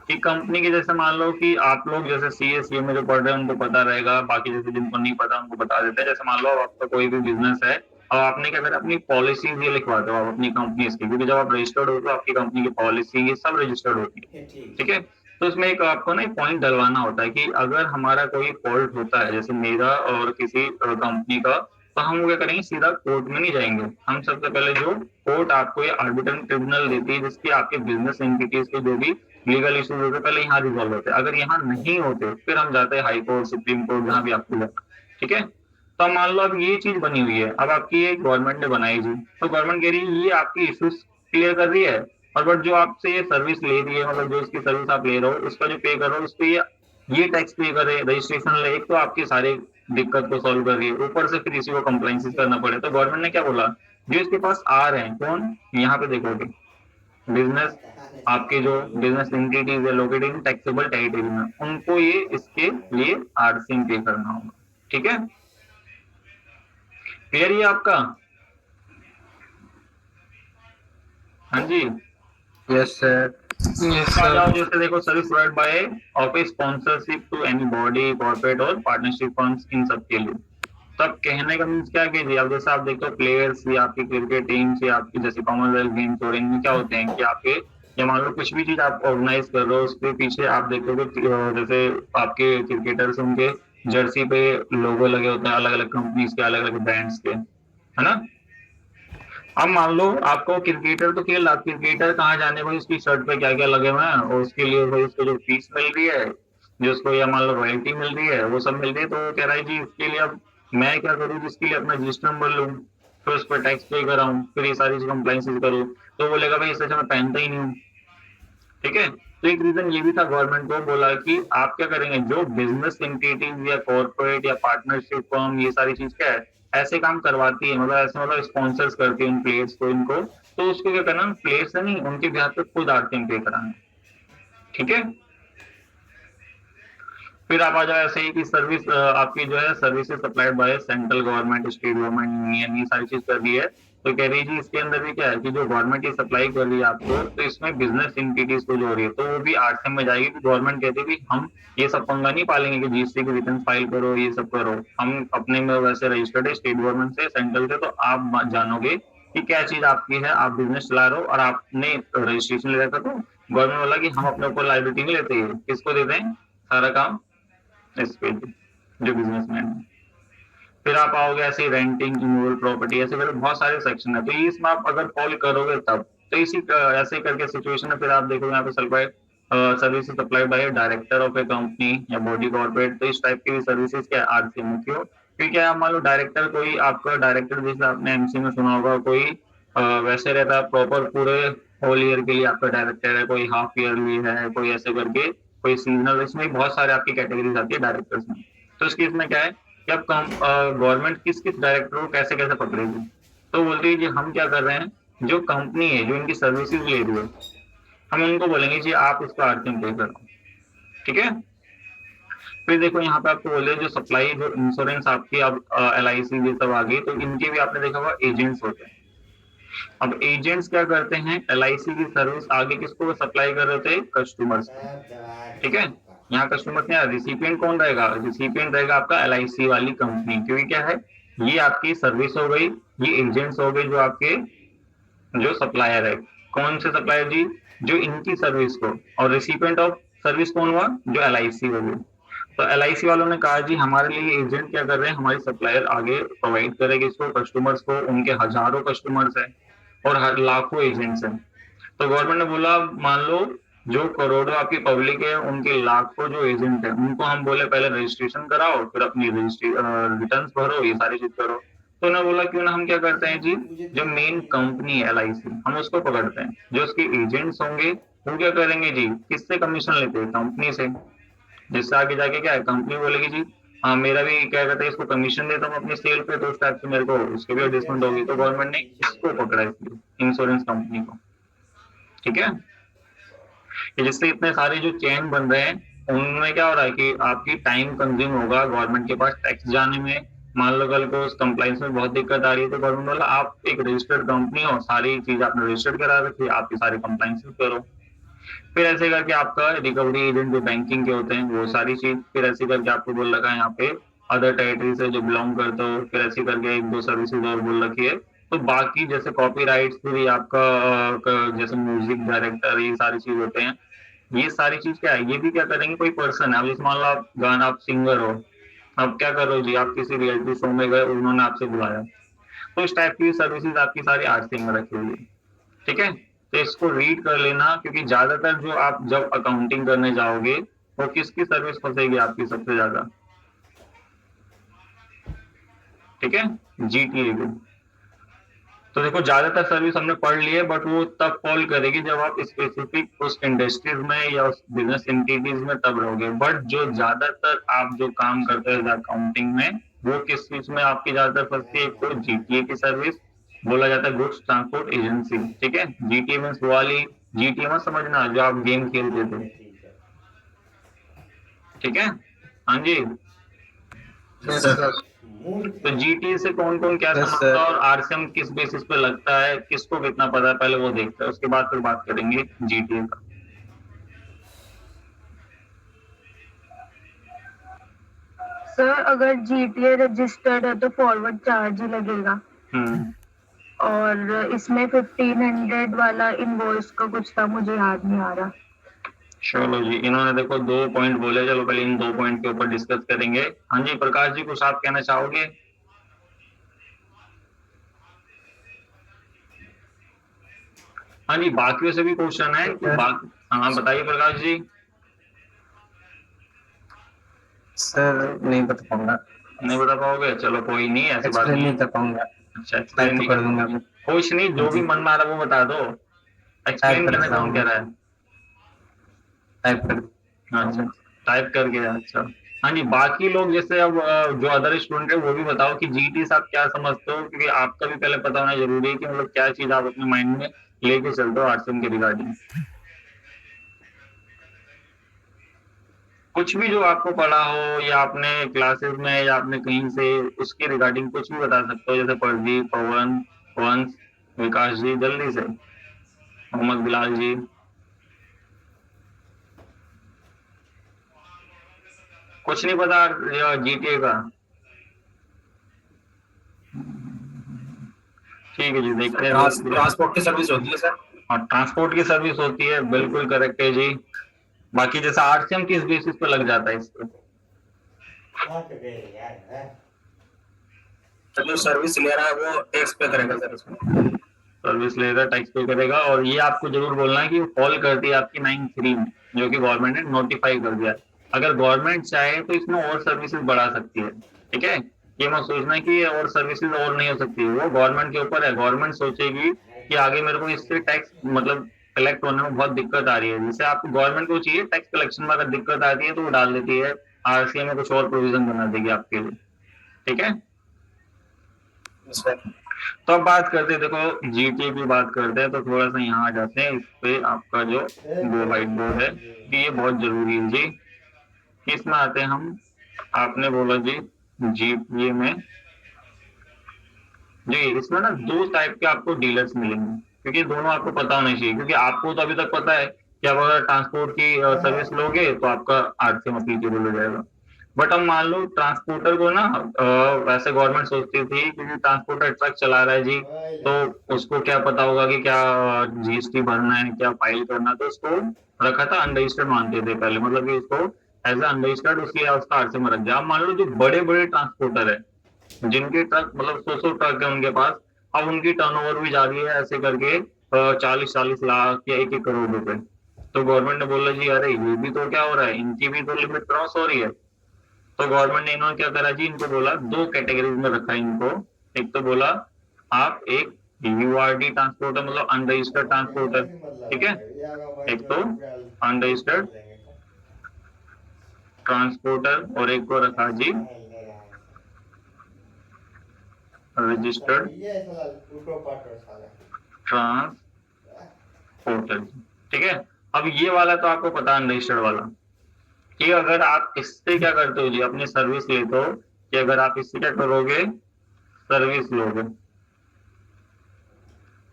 Speaker 1: की कंपनी के जैसे मान लो कि आप लोग जैसे सीए में जो पढ़ रहे हैं उनको पता रहेगा, बाकी जैसे जिनको नहीं पता उनको बता देते हैं। जैसे मान लो आपका कोई भी बिजनेस है और आपने क्या करा, अपनी पॉलिसी ये लिखवाते हो आप अपनी कंपनी की, क्योंकि जब आप रजिस्टर्ड होते हो आपकी कंपनी की पॉलिसी ये सब रजिस्टर्ड होती है। ठीक है, तो उसमें एक आपको ना एक पॉइंट डलवाना होता है कि अगर हमारा कोई फॉल्ट होता है, जैसे मेरा और किसी कंपनी का, तो हम क्या करेंगे, सीधा कोर्ट में नहीं जाएंगे, हम सबसे पहले जो कोर्ट आपको ये आर्बिट्रल ट्रिब्यूनल देती है जिसकी आपके बिजनेस एंटिटीज के जो भी लीगल इश्यूज होते हैं पहले यहाँ रिजॉल्व होते हैं, अगर यहाँ नहीं होते फिर हम जाते हैं हाई कोर्ट, सुप्रीम कोर्ट, जहाँ भी आपको जाना। ठीक है, तो अब मान लो अब ये चीज बनी हुई है, अब आपकी ये गवर्नमेंट ने बनाई जी, तो गवर्नमेंट कह रही है ये आपकी इश्यूज क्लियर कर रही है, और बट जो आपसे ये सर्विस ले रही है, मतलब जो इसकी सर्विस आप ले रहे हो उसका जो पे कर रहे हो उस पर ये टैक्स पे करे, रजिस्ट्रेशन ले, एक तो आपकी सारी दिक्कत को सॉल्व कर रही है, ऊपर से फिर इसी को कंप्लाइंसेस करना पड़े। तो गवर्नमेंट ने क्या बोला, जो इसके पास आ रहे हैं कौन, यहाँ पे देखोगे बिजनेस, आपके जो बिजनेस एंटिटीज है लोकेटेड इन टैक्सेबल टेरिटरी में, उनको ये इसके लिए आरसीएम पे करना होगा। ठीक है, क्लियर ये आपका? हाँ जी,
Speaker 2: यस सर। यस
Speaker 1: आ जाओ,
Speaker 2: सर।
Speaker 1: जैसे देखो service provide by office sponsorship to any body corporate और पार्टनरशिप फर्म्स, इन सब के लिए। तब कहने का मीन्स क्या कीजिए, अब जैसे आप देखो प्लेयर्स या आपकी क्रिकेट टीम से आपकी जैसे कॉमनवेल्थ गेम्स हो रहे हैं, क्या होते हैं कि आपके या मान लो कुछ भी चीज आप ऑर्गेनाइज कर रहे हो उसके पीछे आप देखोगे जैसे आपके क्रिकेटर्स उनके जर्सी पे लोगो लगे होते हैं अलग अलग कंपनीज के, अलग अलग ब्रांड्स के, है ना। अब मान लो आपको क्रिकेटर तो खेल, आप क्रिकेटर कहाँ जाने भाई, उसकी शर्ट पे क्या क्या लगे हुए हैं और उसके लिए भाई उसको जो फीस मिल रही है, जो उसको या मान लो रॉयल्टी मिल रही है, वो सब मिल रही है, तो वो कह रहा है जी इसके लिए अब मैं क्या करूँ, जिसके लिए अपना रजिस्टर नंबर लूँ, फिर उस पर टैक्स पे कराऊँ, फिर ये सारी कंप्लाइंसेस करूँ, तो बोलेगा भाई इससे अच्छा मैं पहनता ही नहीं हूँ। ठीक है, तो एक रीजन ये भी था गवर्नमेंट को, बोला कि आप क्या करेंगे, जो बिजनेस एंटिटीज या कॉर्पोरेट या पार्टनरशिप फर्म ये सारी चीज क्या है ऐसे काम करवाती है, मतलब ऐसे मतलब स्पॉन्सर्स करती है उन प्लेयर्स को, इनको, तो उसको क्या करना, प्लेयर्स से नहीं उनके बिहार पे खुद आरसीएम पे कराना। ठीक है, फिर आप आ जाओ ऐसे ही कि सर्विस आपकी जो है services supplied by central government, state government, union, ये सारी चीज कर दी है। तो कह रही जी इसके अंदर भी क्या है कि जो गवर्नमेंट की सप्लाई कर रही है आपको, तो इसमें बिजनेस एंटिटीज को जो हो रही है तो वो भी आरसीएम में जाएगी। कि गवर्नमेंट कहती है कि हम ये सब पंगा नहीं पालेंगे कि जीएसटी की रिटर्न फाइल करो, ये सब करो, हम अपने में वैसे रजिस्टर्ड है स्टेट गवर्नमेंट से, सेंट्रल से, तो आप जानोगे कि क्या चीज आपकी है, आप बिजनेस चला रहे हो और आपने रजिस्ट्रेशन ले रखा, तो गवर्नमेंट बोला कि हम अपने ऊपर लाइबिलिटी नहीं लेते, किसको देते हैं सारा काम, इस पे जो बिजनेसमैन है। फिर आप आओगे ऐसे रेंटिंग, इमूवेबल प्रॉपर्टी, ऐसे करके बहुत सारे सेक्शन है। तो ये इसमें आप अगर कॉल करोगे तब तो इसी ऐसे करके सिचुएशन में फिर आप देखोगे यहाँ पे services supplied by director of A company या बॉडी कॉर्पोरेट। तो इस टाइप की सर्विसेज क्या आरसीएम में क्यों? क्योंकि आप मान लो डायरेक्टर, कोई आपका डायरेक्टर जैसे आपने एमसी में सुना होगा, कोई वैसे रहता है प्रॉपर पूरे होल ईयर के लिए आपका डायरेक्टर है, कोई हाफ ईयरली है, कोई ऐसे करके, कोई सीजनल, इसमें बहुत सारे आपकी कैटेगरीज आती है डायरेक्टर्स में। तो इस केस में क्या है कि अब गवर्नमेंट किस किस डायरेक्टर को कैसे कैसे पकड़ेगी? तो बोलती है जी हम क्या कर रहे हैं, जो कंपनी है जो इनकी सर्विसेज ले रही है, हम उनको बोलेंगे जी आप इसको आरसीएम पे करो, ठीक है। फिर देखो यहाँ पे आपको बोले जो सप्लाई, जो इंश्योरेंस आपकी अब LIC ये सब आ गई, तो इनके भी आपने देखा होगा एजेंट्स होते हैं। अब एजेंट्स क्या करते हैं, LIC की सर्विस आगे किसको सप्लाई कर रहे थे? कस्टमर्स, ठीक है। यहाँ कस्टमर क्या है, रिसिपिएंट कौन रहेगा? रिसिपिएंट रहेगा आपका LIC वाली कंपनी, क्योंकि क्या है ये आपकी सर्विस हो गई, ये एजेंट्स हो गए जो आपके जो सप्लायर है। कौन से सप्लायर जी? जो इनकी सर्विस को, और रिसिपिएंट ऑफ सर्विस कौन हुआ? जो LIC हो गई। तो LIC वालों ने कहा जी हमारे लिए एजेंट क्या कर रहे हैं, हमारी सप्लायर आगे प्रोवाइड करेगी इसको कस्टमर्स को, उनके हजारों कस्टमर्स हैं और लाखों एजेंट्स हैं। तो गवर्नमेंट ने बोला मान लो जो करोड़ों आपकी पब्लिक है, उनके लाखों जो एजेंट है, उनको हम बोले पहले रजिस्ट्रेशन कराओ, फिर अपनी रिटर्न्स भरो, ये सारी चीज करो। तो उन्होंने बोला क्यों ना हम क्या करते हैं जी, जो मेन कंपनी है LIC, हम उसको पकड़ते हैं, जो उसके एजेंट्स होंगे वो क्या करेंगे जी, किससे कमीशन लेते हैं? कंपनी से। जिससे आगे जाके क्या है, कंपनी बोलेगी जी हाँ मेरा भी क्या कहते हैं इसको कमीशन देता हूँ अपनी सेल पे, तो उस टाइप से मेरे को उसके भी एडजस्टमेंट होगी। तो गवर्नमेंट ने इसको पकड़ा, इसलिए इंश्योरेंस कंपनी को, ठीक है। जिससे इतने सारे जो चेन बन रहे हैं उनमें क्या हो रहा है कि आपकी टाइम कंज्यूम होगा गवर्नमेंट के पास टैक्स जाने में। मान लो कल को उस कंप्लाइंस में बहुत दिक्कत आ रही है, तो गवर्नमेंट बोला आप एक रजिस्टर्ड कंपनी हो, सारी चीज आपने रजिस्टर्ड करा रखी है, आपकी सारी कंप्लाइंस करो। फिर ऐसे करके आपका रिकवरी एजेंट जो बैंकिंग के होते हैं वो सारी चीज, फिर ऐसे करके आपको बोल रखा है यहाँ पे अदर टेरिटरी से जो बिलोंग करते हो, फिर ऐसे करके एक दो सर्विसेज और बोल रखी है। तो बाकी जैसे कॉपीराइट्स, फिर आपका जैसे म्यूजिक डायरेक्टर, ये सारी चीज होते हैं। ये सारी चीज क्या है, ये भी क्या करेंगे, कोई पर्सन है। अब जैसे मान लो आप गाना, आप सिंगर हो, अब क्या करो जी, आप किसी रियलिटी शो में गए, उन्होंने आपसे बुलाया, तो इस टाइप की सर्विसेज आपकी सारी आरसीएम में रखी हुई है, ठीक है। तो इसको रीड कर लेना, क्योंकि ज्यादातर जो आप जब अकाउंटिंग करने जाओगे वो किसकी सर्विस फंसेगी आपकी सबसे ज्यादा, ठीक है, जीटीए की। तो देखो ज्यादातर सर्विस हमने पढ़ ली है, बट वो तब कॉल करेगी जब आप स्पेसिफिक उस इंडस्ट्रीज में या उस बिजनेस एंटिटीज में तब रहोगे। बट जो ज्यादातर आप जो काम करते हैं अकाउंटिंग में, वो किस चीज में आपकी ज्यादातर फंसती है? एक तो जीटीए की सर्विस बोला जाता है, गुड्स ट्रांसपोर्ट एजेंसी, ठीक है। जीटीए मींस वाली, जीटीए में समझना जो आप गेम खेलते थे, ठीक है, हाँ जी। तो जीटीए से कौन कौन क्या समझता है और आरसीएम किस बेसिस पे लगता है, किसको कितना पता है, पहले वो देखते हैं, उसके बाद फिर बात करेंगे जीटीए का।
Speaker 4: सर अगर जीटीए रजिस्टर्ड है तो फॉरवर्ड चार्ज ही लगेगा, और इसमें 1500 वाला इनवॉइस का कुछ था, मुझे याद नहीं आ रहा।
Speaker 1: चलो जी, इन्होंने देखो 2 पॉइंट बोले, चलो पहले इन 2 पॉइंट के ऊपर डिस्कस करेंगे। हाँ जी प्रकाश जी, कुछ आप कहना चाहोगे? हाँ जी, बाकियों से भी क्वेश्चन है, हाँ बताइए प्रकाश जी।
Speaker 6: सर नहीं बता पाऊंगा।
Speaker 1: नहीं बता पाओगे, चलो कोई नहीं, ऐसी बात नहीं
Speaker 6: कर पाऊंगा।
Speaker 1: अच्छा एक्सप्लेन कर दूंगा, कुछ नहीं, जो भी मन में आ रहा है वो बता दो। एक्सप्लेन करने कौन कह रहा है?
Speaker 6: टाइप कर।
Speaker 1: अच्छा टाइप करके, अच्छा हाँ जी। बाकी लोग जैसे अब जो अदर स्टूडेंट है वो भी बताओ कि जीटी से आप क्या समझते हो, क्योंकि आपका भी पहले पता होना जरूरी है कि मतलब क्या चीज आप अपने माइंड में लेके चलते हो आरसीएम के रिगार्डिंग। कुछ भी जो आपको पढ़ा हो या आपने क्लासेस में या आपने कहीं से, उसके रिगार्डिंग कुछ भी बता सकते हो, जैसे प्रदीप, पवन, वंश, विकास जी, जल्दी से, मोहम्मद बिलाल जी। कुछ नहीं पता जीटीए का? ठीक है जी, देखते हैं।
Speaker 6: ट्रांसपोर्ट की सर्विस होती है सर।
Speaker 1: और ट्रांसपोर्ट की सर्विस होती है, बिल्कुल करेक्ट है जी। बाकी जैसा आरसीएम किस बेसिस पे लग जाता है इस पे?
Speaker 5: थक गए यार, हैं?
Speaker 6: तो जो सर्विस ले रहा है वो टैक्स पे करेगा सर उसमें।
Speaker 1: सर्विस लेगा, टैक्स पे करेगा, और ये आपको जरूर बोलना है कि फॉल करती है आपकी 9(3) में, जो कि गवर्नमेंट ने नोटिफाई कर दिया है। अगर गवर्नमेंट चाहे तो इसमें और सर्विसेज बढ़ा सकती है, ठीक है। ये मत सोचना कि ये और सर्विसेज और नहीं हो सकती, वो गवर्नमेंट के ऊपर है। गवर्नमेंट सोचेगी कि आगे मेरे को इससे टैक्स मतलब कलेक्ट होने में बहुत दिक्कत आ रही है, जैसे आपको गवर्नमेंट को चाहिए टैक्स कलेक्शन में अगर दिक्कत आती है तो वो डाल देती है, आरसीए में कुछ और प्रोविजन बना देगी आपके लिए, ठीक है।
Speaker 6: सर
Speaker 1: तो अब बात करते हैं, देखो जीटीए की बात करते हैं, तो थोड़ा सा यहाँ आ जाते हैं इस पे। आपका जो गो वाइट बोर्ड है कि ये बहुत जरूरी है जी। इसमें आते हैं हम, आपने बोला जी जीटीए में जी, इसमें ना दो टाइप के आपको डीलर्स मिलेंगे, क्योंकि दोनों आपको पता होना चाहिए। क्योंकि आपको तो अभी तक पता है कि आप अगर ट्रांसपोर्ट की सर्विस लोगे तो आपका आरसीएम एप्लीकेबल हो जाएगा। बट अब मान लो ट्रांसपोर्टर को ना वैसे गवर्नमेंट सोचती थी क्योंकि ट्रांसपोर्टर ट्रक चला रहा है जी, तो उसको क्या पता होगा कि क्या जीएसटी भरना है, क्या फाइल करना है, तो उसको रखा था अनरजिस्टर्ड मानते थे पहले, मतलब कि उसको एज अनरजिस्टर्ड उसलिए उसका आरसीएम रख दिया। अब मान लो जो बड़े बड़े ट्रांसपोर्टर है, जिनके ट्रक मतलब 100 ट्रक है उनके पास, अब उनकी टर्नओवर भी जा रही है ऐसे करके 40-40 लाख या 1-1 करोड़ रुपए। तो गवर्नमेंट ने बोला जी अरे ये भी तो क्या हो रहा है, इनकी भी तो लिमिट क्रॉस हो रही है। तो गवर्नमेंट ने इन्होंने क्या करा जी, इनको बोला दो कैटेगरीज में रखा इनको। एक तो बोला आप एक यूआरडी ट्रांसपोर्टर मतलब अनरजिस्टर्ड ट्रांसपोर्टर, ठीक है। एक तो अनरजिस्टर्ड ट्रांसपोर्टर और एक को रखा जी रजिस्टर्ड
Speaker 5: ये साला उठो पाटो साला।
Speaker 1: ट्रांसपोर्टर, ठीक है। अब ये वाला तो आपको पता है अनरजिस्टर्ड वाला, कि अगर आप इससे क्या करते हो जी, अपनी सर्विस लेते हो, कि अगर आप इससे क्या करोगे, सर्विस लोगे,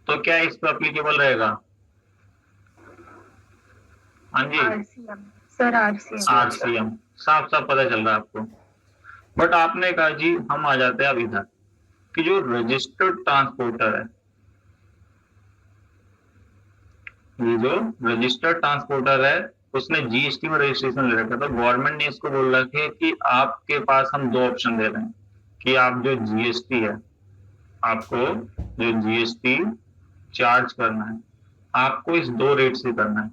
Speaker 1: तो क्या इस पर अप्लीकेबल रहेगा? हाँ जी,
Speaker 4: आरसीएम सर, आरसीएम।
Speaker 1: आरसीएम, साफ साफ पता चल रहा है आपको। बट आपने कहा जी, हम आ जाते हैं अब इधर कि जो रजिस्टर्ड ट्रांसपोर्टर है, ये जो रजिस्टर्ड ट्रांसपोर्टर है उसने जीएसटी में रजिस्ट्रेशन ले रखा था। गवर्नमेंट ने इसको बोल रखा है कि आपके पास हम दो ऑप्शन दे रहे हैं कि आप जो जीएसटी है, आपको जो जीएसटी चार्ज करना है, आपको इस दो रेट से करना है।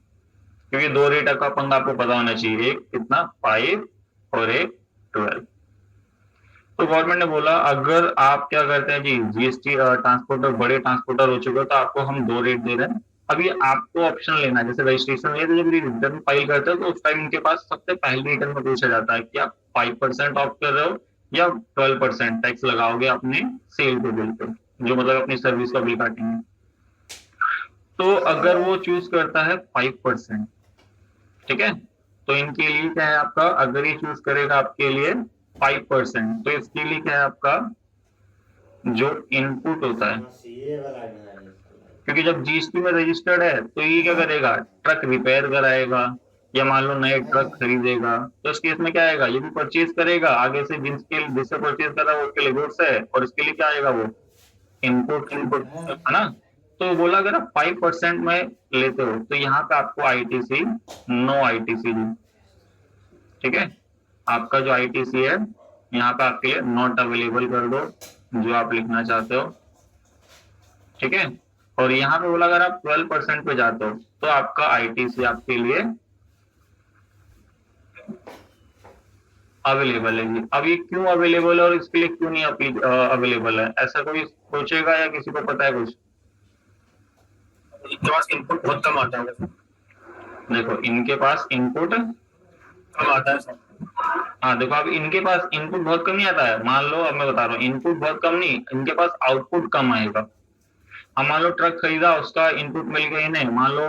Speaker 1: क्योंकि दो रेट का पंगा आपको पता होना चाहिए, एक कितना 5 और एक 12। तो गवर्नमेंट ने बोला अगर आप क्या करते हैं जी, जीएसटी ट्रांसपोर्टर बड़े ट्रांसपोर्टर हो चुके हो तो आपको हम दो रेट दे रहे हैं। अब ये आपको ऑप्शन लेना है, जैसे रजिस्ट्रेशन लिए तो जब रिटर्न फाइल करते हो तो उस टाइम इनके पास सबसे पहले रिटर्न में पूछा जाता है कि आप 5% ऑफ कर रहे हो या 12% टैक्स लगाओगे अपने सेल के बिल पे, जो मतलब अपनी सर्विस का बिल काटेंगे। तो अगर वो चूज करता है 5%, ठीक है, तो इनके लिए क्या है आपका, अगर ये चूज करेगा आपके लिए 5%, तो इसके लिए क्या है आपका जो इनपुट होता है,
Speaker 5: ये वाला नहीं है।
Speaker 1: क्योंकि जब जीएसटी में रजिस्टर्ड है तो ये क्या करेगा, ट्रक रिपेयर कराएगा या मान लो नए ट्रक खरीदेगा, तो इस केस में क्या आएगा, ये भी परचेज करेगा आगे से, जिससे परचेज कर रहा है उसके लिए गुड्स है, और इसके लिए क्या आएगा वो इनपुट है ना। तो बोला अगर आप 5% में लेते हो तो यहाँ पे आपको आईटीसी, नो आईटीसी, ठीक है। आपका जो आईटीसी है यहाँ पे आपके लिए नॉट अवेलेबल कर दो जो आप लिखना चाहते हो, ठीक है। और यहाँ पे बोला अगर आप 12% पे जाते हो तो आपका आईटीसी आपके लिए अवेलेबल है जी। अब ये क्यों अवेलेबल है और इसके लिए क्यों नहीं अवेलेबल है, ऐसा कोई सोचेगा या किसी को पता है कुछ?
Speaker 6: इनके पास इनपुट बहुत कम आता है।
Speaker 1: देखो इनके पास इनपुट
Speaker 6: कम आता है सर।
Speaker 1: हाँ देखो, अब इनके पास इनपुट बहुत कम नहीं आता है। मान लो, अब मैं बता रहा हूँ, इनपुट बहुत कम नहीं, इनके पास आउटपुट कम आएगा। अब मान लो ट्रक खरीदा, उसका इनपुट मिल गया इन्हें, मान लो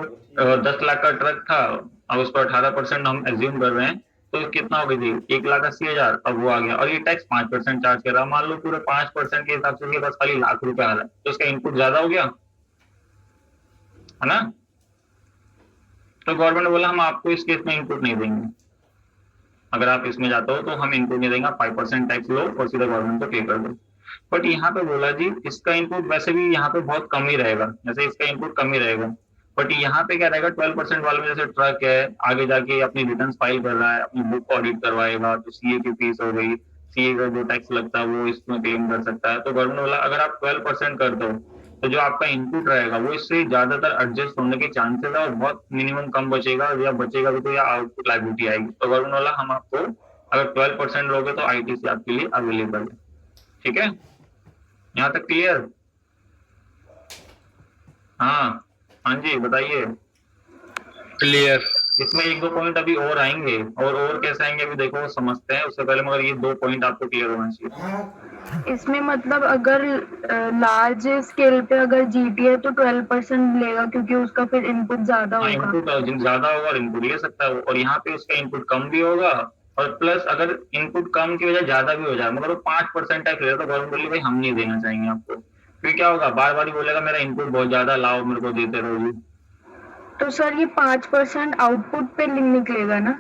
Speaker 1: 10 लाख का ट्रक था, अब उस पर 18% हम एज्यूम कर रहे हैं, तो कितना हो गई थी 1,80,000, अब वो आ गया, और ये टैक्स 5% चार्ज कर रहा है। मान लो पूरे 5% के हिसाब से उसके पास खाली लाख रुपए आ रहा है, तो उसका इनपुट ज्यादा हो गया है ना। तो गवर्नमेंट ने बोला हम आपको इस केस में इनपुट नहीं देंगे, अगर आप इसमें जाते हो तो हम इनपुट नहीं देंगे, 5% टैक्स लो और सीधा गवर्नमेंट को पे कर दो। बट यहाँ पे बोला जी इसका इनपुट वैसे भी यहाँ पे बहुत कम ही रहेगा, जैसे इसका इनपुट कम ही रहेगा, बट यहाँ पे क्या रहेगा, 12% वाले में जैसे ट्रक है, आगे जाके अपनी रिटर्न फाइल कर रहा है, अपनी बुक ऑडिट करवाएगा, तो सीए की फीस हो गई, सीए का जो टैक्स लगता है वो इसमें क्लेम कर सकता है। तो गवर्नमेंट वाला अगर आप 12% कर दो तो जो आपका इनपुट रहेगा वो इससे ज्यादातर एडजस्ट होने के चांसेस है, और बहुत मिनिमम कम बचेगा, या बचेगा भी तो या आउटपुट लाइबिलिटी आएगी। तो गवर्नमेंट वाला हम आपको अगर 12% लोगे तो आईटीसी आपके लिए अवेलेबल है। ठीक है, यहाँ तक क्लियर? हाँ जी बताइए।
Speaker 2: क्लियर।
Speaker 1: इसमें एक दो पॉइंट अभी और आएंगे, और कैसे आएंगे अभी देखो समझते हैं, उससे पहले मगर ये 2 पॉइंट आपको क्लियर होना चाहिए।
Speaker 4: इसमें मतलब अगर लार्ज स्केल पे अगर जीटी है तो 12% लेगा, क्योंकि उसका फिर इनपुट ज्यादा
Speaker 1: हाँ,
Speaker 4: होगा।
Speaker 1: इनपुट ज्यादा होगा और इनपुट ले सकता है वो, और यहाँ पे उसका इनपुट कम भी होगा, और प्लस अगर इनपुट कम की वजह ज्यादा भी हो जाए, मगर वो 5% टैक्स लेगा, तो गवर्नमेंट बोली भाई हम नहीं देना चाहेंगे आपको। फिर क्या होगा, बार बार ही बोलेगा मेरा इनपुट बहुत ज्यादा, लाओ मेरे को देते रहो जी।
Speaker 4: तो सर ये 5% आउटपुट पे निकलेगा ना?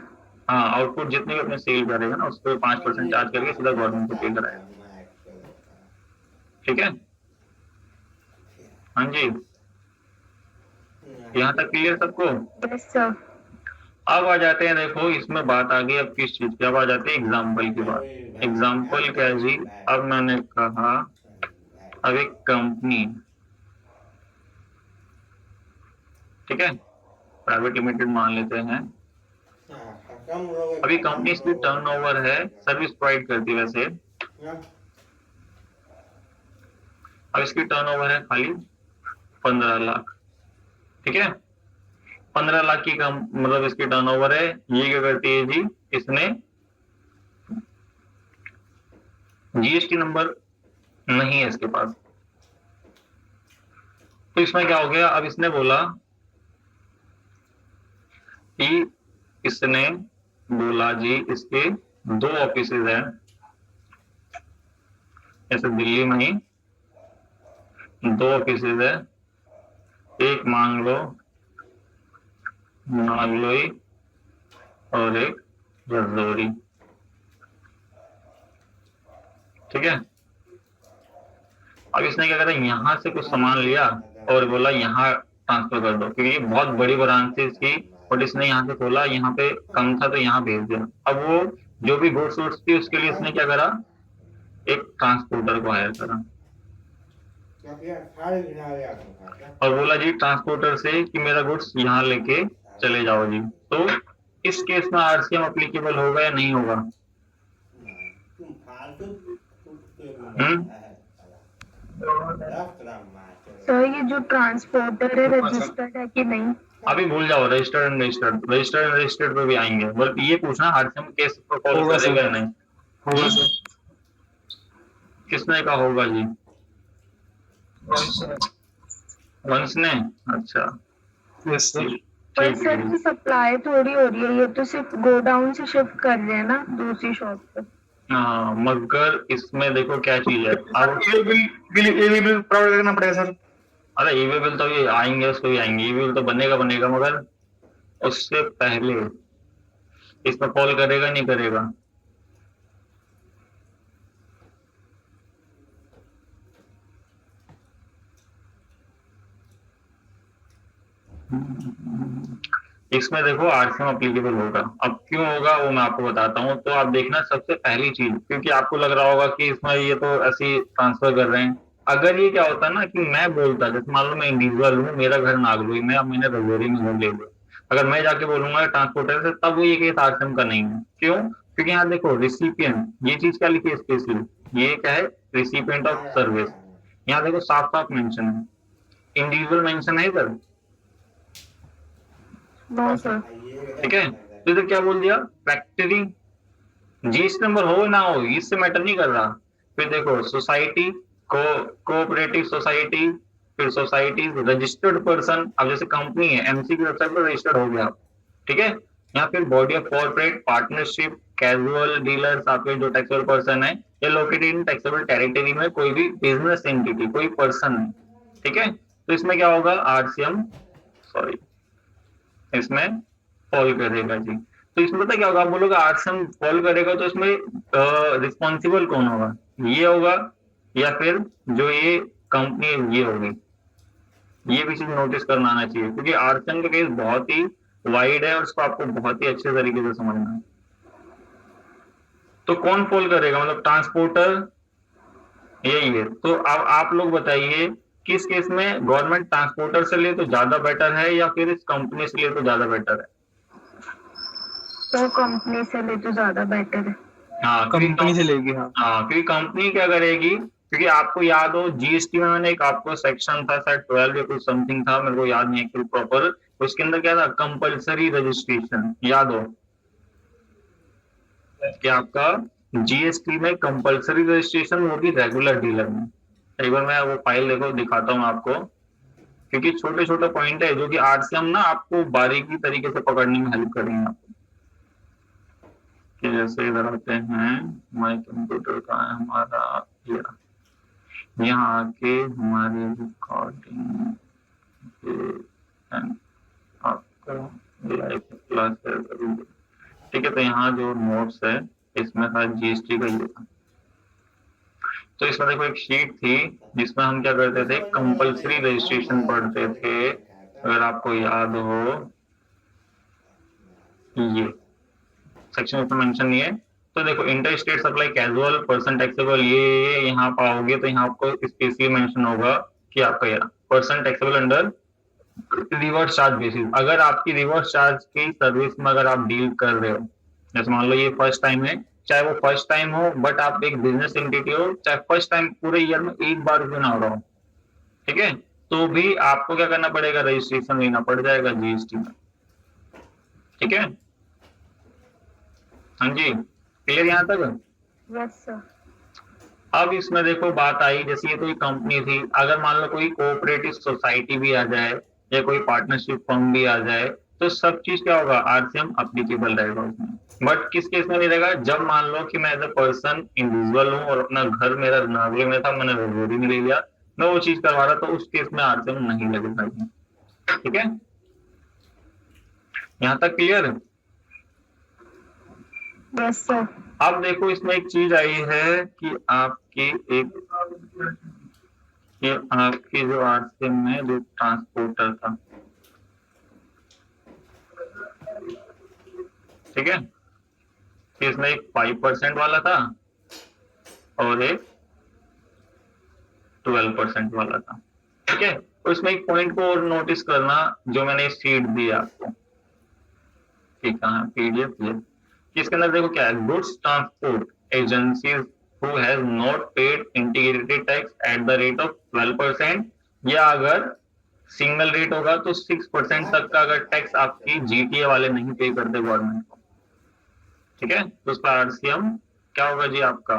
Speaker 1: हाँ, आउटपुट जितने भी अपने सेल करेगा ना, उस पर 5% चार्ज करके सीधा गवर्नमेंट को पे कराएगा। ठीक है, हाँ जी, यहाँ तक क्लियर सबको?
Speaker 4: Yes sir.
Speaker 1: अब आ जाते हैं, देखो इसमें बात आ गई अब किस चीज की, अब आ जाते हैं एग्जाम्पल की बात। एग्जाम्पल क्या है जी, अब मैंने कहा अब एक कंपनी, ठीक है, प्राइवेट लिमिटेड मान लेते हैं। अभी कंपनी इसकी टर्नओवर है, सर्विस प्रोवाइड करती है वैसे, अब इसकी टर्नओवर है खाली 15 लाख। ठीक है, 15 लाख की कम मतलब इसकी टर्नओवर है। ये क्या करती है जी, इसने जीएसटी नंबर नहीं है इसके पास, तो इसमें क्या हो गया, अब इसने बोला कि इसने बोला जी इसके 2 ऑफिसेज हैं, ऐसे दिल्ली में ही 2 ऑफिसेज है, एक मान लो नागलोई और एक रजौरी। ठीक है, अब इसने क्या करा, यहाँ से कुछ सामान लिया और बोला यहाँ ट्रांसफर कर दो, क्योंकि ये बहुत बड़ी ब्रांच थी इसकी, और इसने यहाँ से खोला, यहाँ पे कम था तो यहाँ भेज दिया। अब वो जो भी गुड्स वुड्स थी उसके लिए इसने क्या करा, एक ट्रांसपोर्टर को हायर करा, और बोला जी ट्रांसपोर्टर से कि मेरा गुड्स यहाँ लेके चले जाओ जी। तो इस केस में आरसीएम एप्लीकेबल होगा या नहीं होगा?
Speaker 4: सर ये जो ट्रांसपोर्टर है रजिस्टर्ड है कि नहीं?
Speaker 1: अभी भूल जाओ, रजिस्टर्ड एंड रजिस्टर्ड पे भी आएंगे, बल्कि ये पूछना आरसीएम केस को फॉलो करेगा या नहीं।
Speaker 2: होगा सर।
Speaker 1: किसने कहा होगा जी? वंश ने? अच्छा,
Speaker 2: यस सर।
Speaker 4: पर सर ये सप्लाई थोड़ी हो रही है, ये तो सिर्फ गोडाउन से शिफ्ट कर रहे हैं ना दूसरी शॉप पे।
Speaker 1: हाँ, मगर इसमें देखो क्या चीज है, अब
Speaker 2: बिल प्रोवाइड करना पड़ेगा सर।
Speaker 1: अरे ईवी बिल तो ये आएंगे, उसको भी आएंगे, ईवी बिल तो बनेगा, मगर उससे पहले इसमें कॉल करेगा नहीं करेगा? इसमें देखो आरसीएम एप्लीकेबल होगा। अब क्यों होगा वो मैं आपको बताता हूँ। तो आप देखना सबसे पहली चीज, क्योंकि आपको लग रहा होगा कि इसमें ये तो ऐसी ट्रांसफर कर रहे हैं, अगर ये क्या होता है ना कि मैं बोलता, जैसे मान लो मैं इंडिविजुअल हूँ, मेरा घर नागलोई में, अब मैंने रजौरी में घर ले लिया, अगर मैं जाके बोलूंगा ट्रांसपोर्टर से, तब वो ये केस आरसीएम का नहीं है। क्यों? क्योंकि यहाँ देखो रिसिपिएंट, ये चीज क्या लिखी है स्पेशली, ये क्या है, रिसिपिएंट ऑफ सर्विस। यहाँ देखो साफ साफ मेंशन है, इंडिविजुअल मेंशन है इधर,
Speaker 4: नो सर।
Speaker 1: ठीक है। तो इधर क्या बोल दिया, फैक्टरी, जीएसटी नंबर हो ना हो इससे मैटर नहीं कर रहा। फिर देखो सोसाइटी, कोऑपरेटिव सोसाइटी, फिर सोसाइटी, रजिस्टर्ड पर्सन, अब जैसे कंपनी है एमसी की वेबसाइट पर रजिस्टर्ड हो गया, ठीक है। यहाँ फिर body of corporate, partnership, casual dealers, आपके जो टैक्सेबल पर्सन है, या लोकेटेड इन टैक्सेबल टेरिटरी में कोई भी बिजनेस एंटिटी, कोई पर्सन है, ठीक है। तो इसमें क्या होगा, आरसीएम सॉरी इसमें फॉल करेगा जी। तो इसमें पता क्या होगा, आप बोलोगे आरसीएम फॉल करेगा तो इसमें रिस्पॉन्सिबल कौन होगा, ये होगा या फिर जो ये कंपनी ये होगी, ये भी चीज नोटिस करना आना चाहिए, क्योंकि आरसीएम का केस बहुत ही वाइड है और उसको आपको बहुत ही अच्छे तरीके से समझना है। तो कौन फॉल करेगा, मतलब ट्रांसपोर्टर यही है। तो अब आप लोग बताइए किस केस में गवर्नमेंट ट्रांसपोर्टर से ले तो ज्यादा बेटर है या फिर इस कंपनी से ले तो ज्यादा बेटर है?
Speaker 4: तो कंपनी से ले तो ज्यादा बेटर है।
Speaker 1: हाँ,
Speaker 2: कंपनी से लेगी। हाँ,
Speaker 1: हाँ, क्योंकि कंपनी क्या करेगी, क्योंकि आपको याद हो जीएसटी में मैंने एक आपको सेक्शन था शायद 12 या कुछ समथिंग था, मेरे को याद नहीं है प्रॉपर, उसके अंदर क्या था, कंपलसरी रजिस्ट्रेशन, याद हो कि आपका जीएसटी में कंपलसरी रजिस्ट्रेशन, वो भी रेगुलर डीलर में। एक बार मैं वो फाइल देखो दिखाता हूँ आपको, क्योंकि छोटे छोटे पॉइंट है जो कि आरसीएम ना आपको बारीकी तरीके से पकड़ने में हेल्प करेंगे आपको। कि जैसे इधर आते हैं, माई कंप्यूटर का है हमारा, यहाँ आके हमारे रिकॉर्डिंग आपको लाइव क्लास, ठीक है। तो यहाँ जो नोट्स है इसमें था जीएसटी का ये था। तो इसमें देखो एक शीट थी जिसमें हम क्या करते थे, कंपलसरी रजिस्ट्रेशन पढ़ते थे, अगर आपको याद हो ये सेक्शन उसमें मेंशन नहीं है। तो देखो inter state supply casual person taxable, ये यहाँ पाओगे तो यहाँ आपको स्पेशली मेंशन होगा कि आपका यहाँ person taxable under reverse charge basis. अगर आपकी रिवर्स चार्ज की सर्विस में अगर आप डील कर रहे हो, जैसे मान लो ये फर्स्ट टाइम है, चाहे वो फर्स्ट टाइम हो बट आप एक बिजनेस एंटिटी हो, चाहे फर्स्ट टाइम पूरे ईयर में एक बार भी ना हो रहा हो, ठीक है, तो भी आपको क्या करना पड़ेगा, रजिस्ट्रेशन लेना पड़ जाएगा जीएसटी में, ठीक है। हाँ जी, क्लियर यहाँ तक?
Speaker 4: Yes sir.
Speaker 1: अब इसमें देखो बात आई, जैसे ये कोई कंपनी थी, अगर मान लो कोई कोऑपरेटिव सोसाइटी भी आ जाए या कोई पार्टनरशिप फर्म भी आ जाए, तो सब चीज क्या होगा, आरसीएम अप्लीकेबल रहेगा उसमें। बट किस केस में नहीं रहेगा, जब मान लो कि मैं एज अ पर्सन इंडिविजुअल हूँ और अपना घर मेरा नागले में था, मैंने रोजगारी में ले लिया, मैं वो चीज करवा रहा, तो उस केस में आरसीएम नहीं लगेगा, ठीक है। यहाँ तक क्लियर है?
Speaker 4: Yes sir.
Speaker 1: अब देखो इसमें एक चीज आई है कि आपकी जो आरसीएम में जो ट्रांसपोर्टर था, ठीक है, इसमें एक 5% वाला था और एक 12% वाला था, ठीक है। तो इसमें एक पॉइंट को और नोटिस करना, जो मैंने शीट दी आपको, ठीक है, पीडीएफ, इसके अंदर देखो क्या है, goods transport agencies who has not paid integrated tax at the rate of 12%, या अगर सिंगल रेट होगा तो 6% तक का अगर टैक्स आपकी जीटीए वाले नहीं पे करते गवर्नमेंट को, ठीक है, तो उसका आरसीएम क्या होगा जी, आपका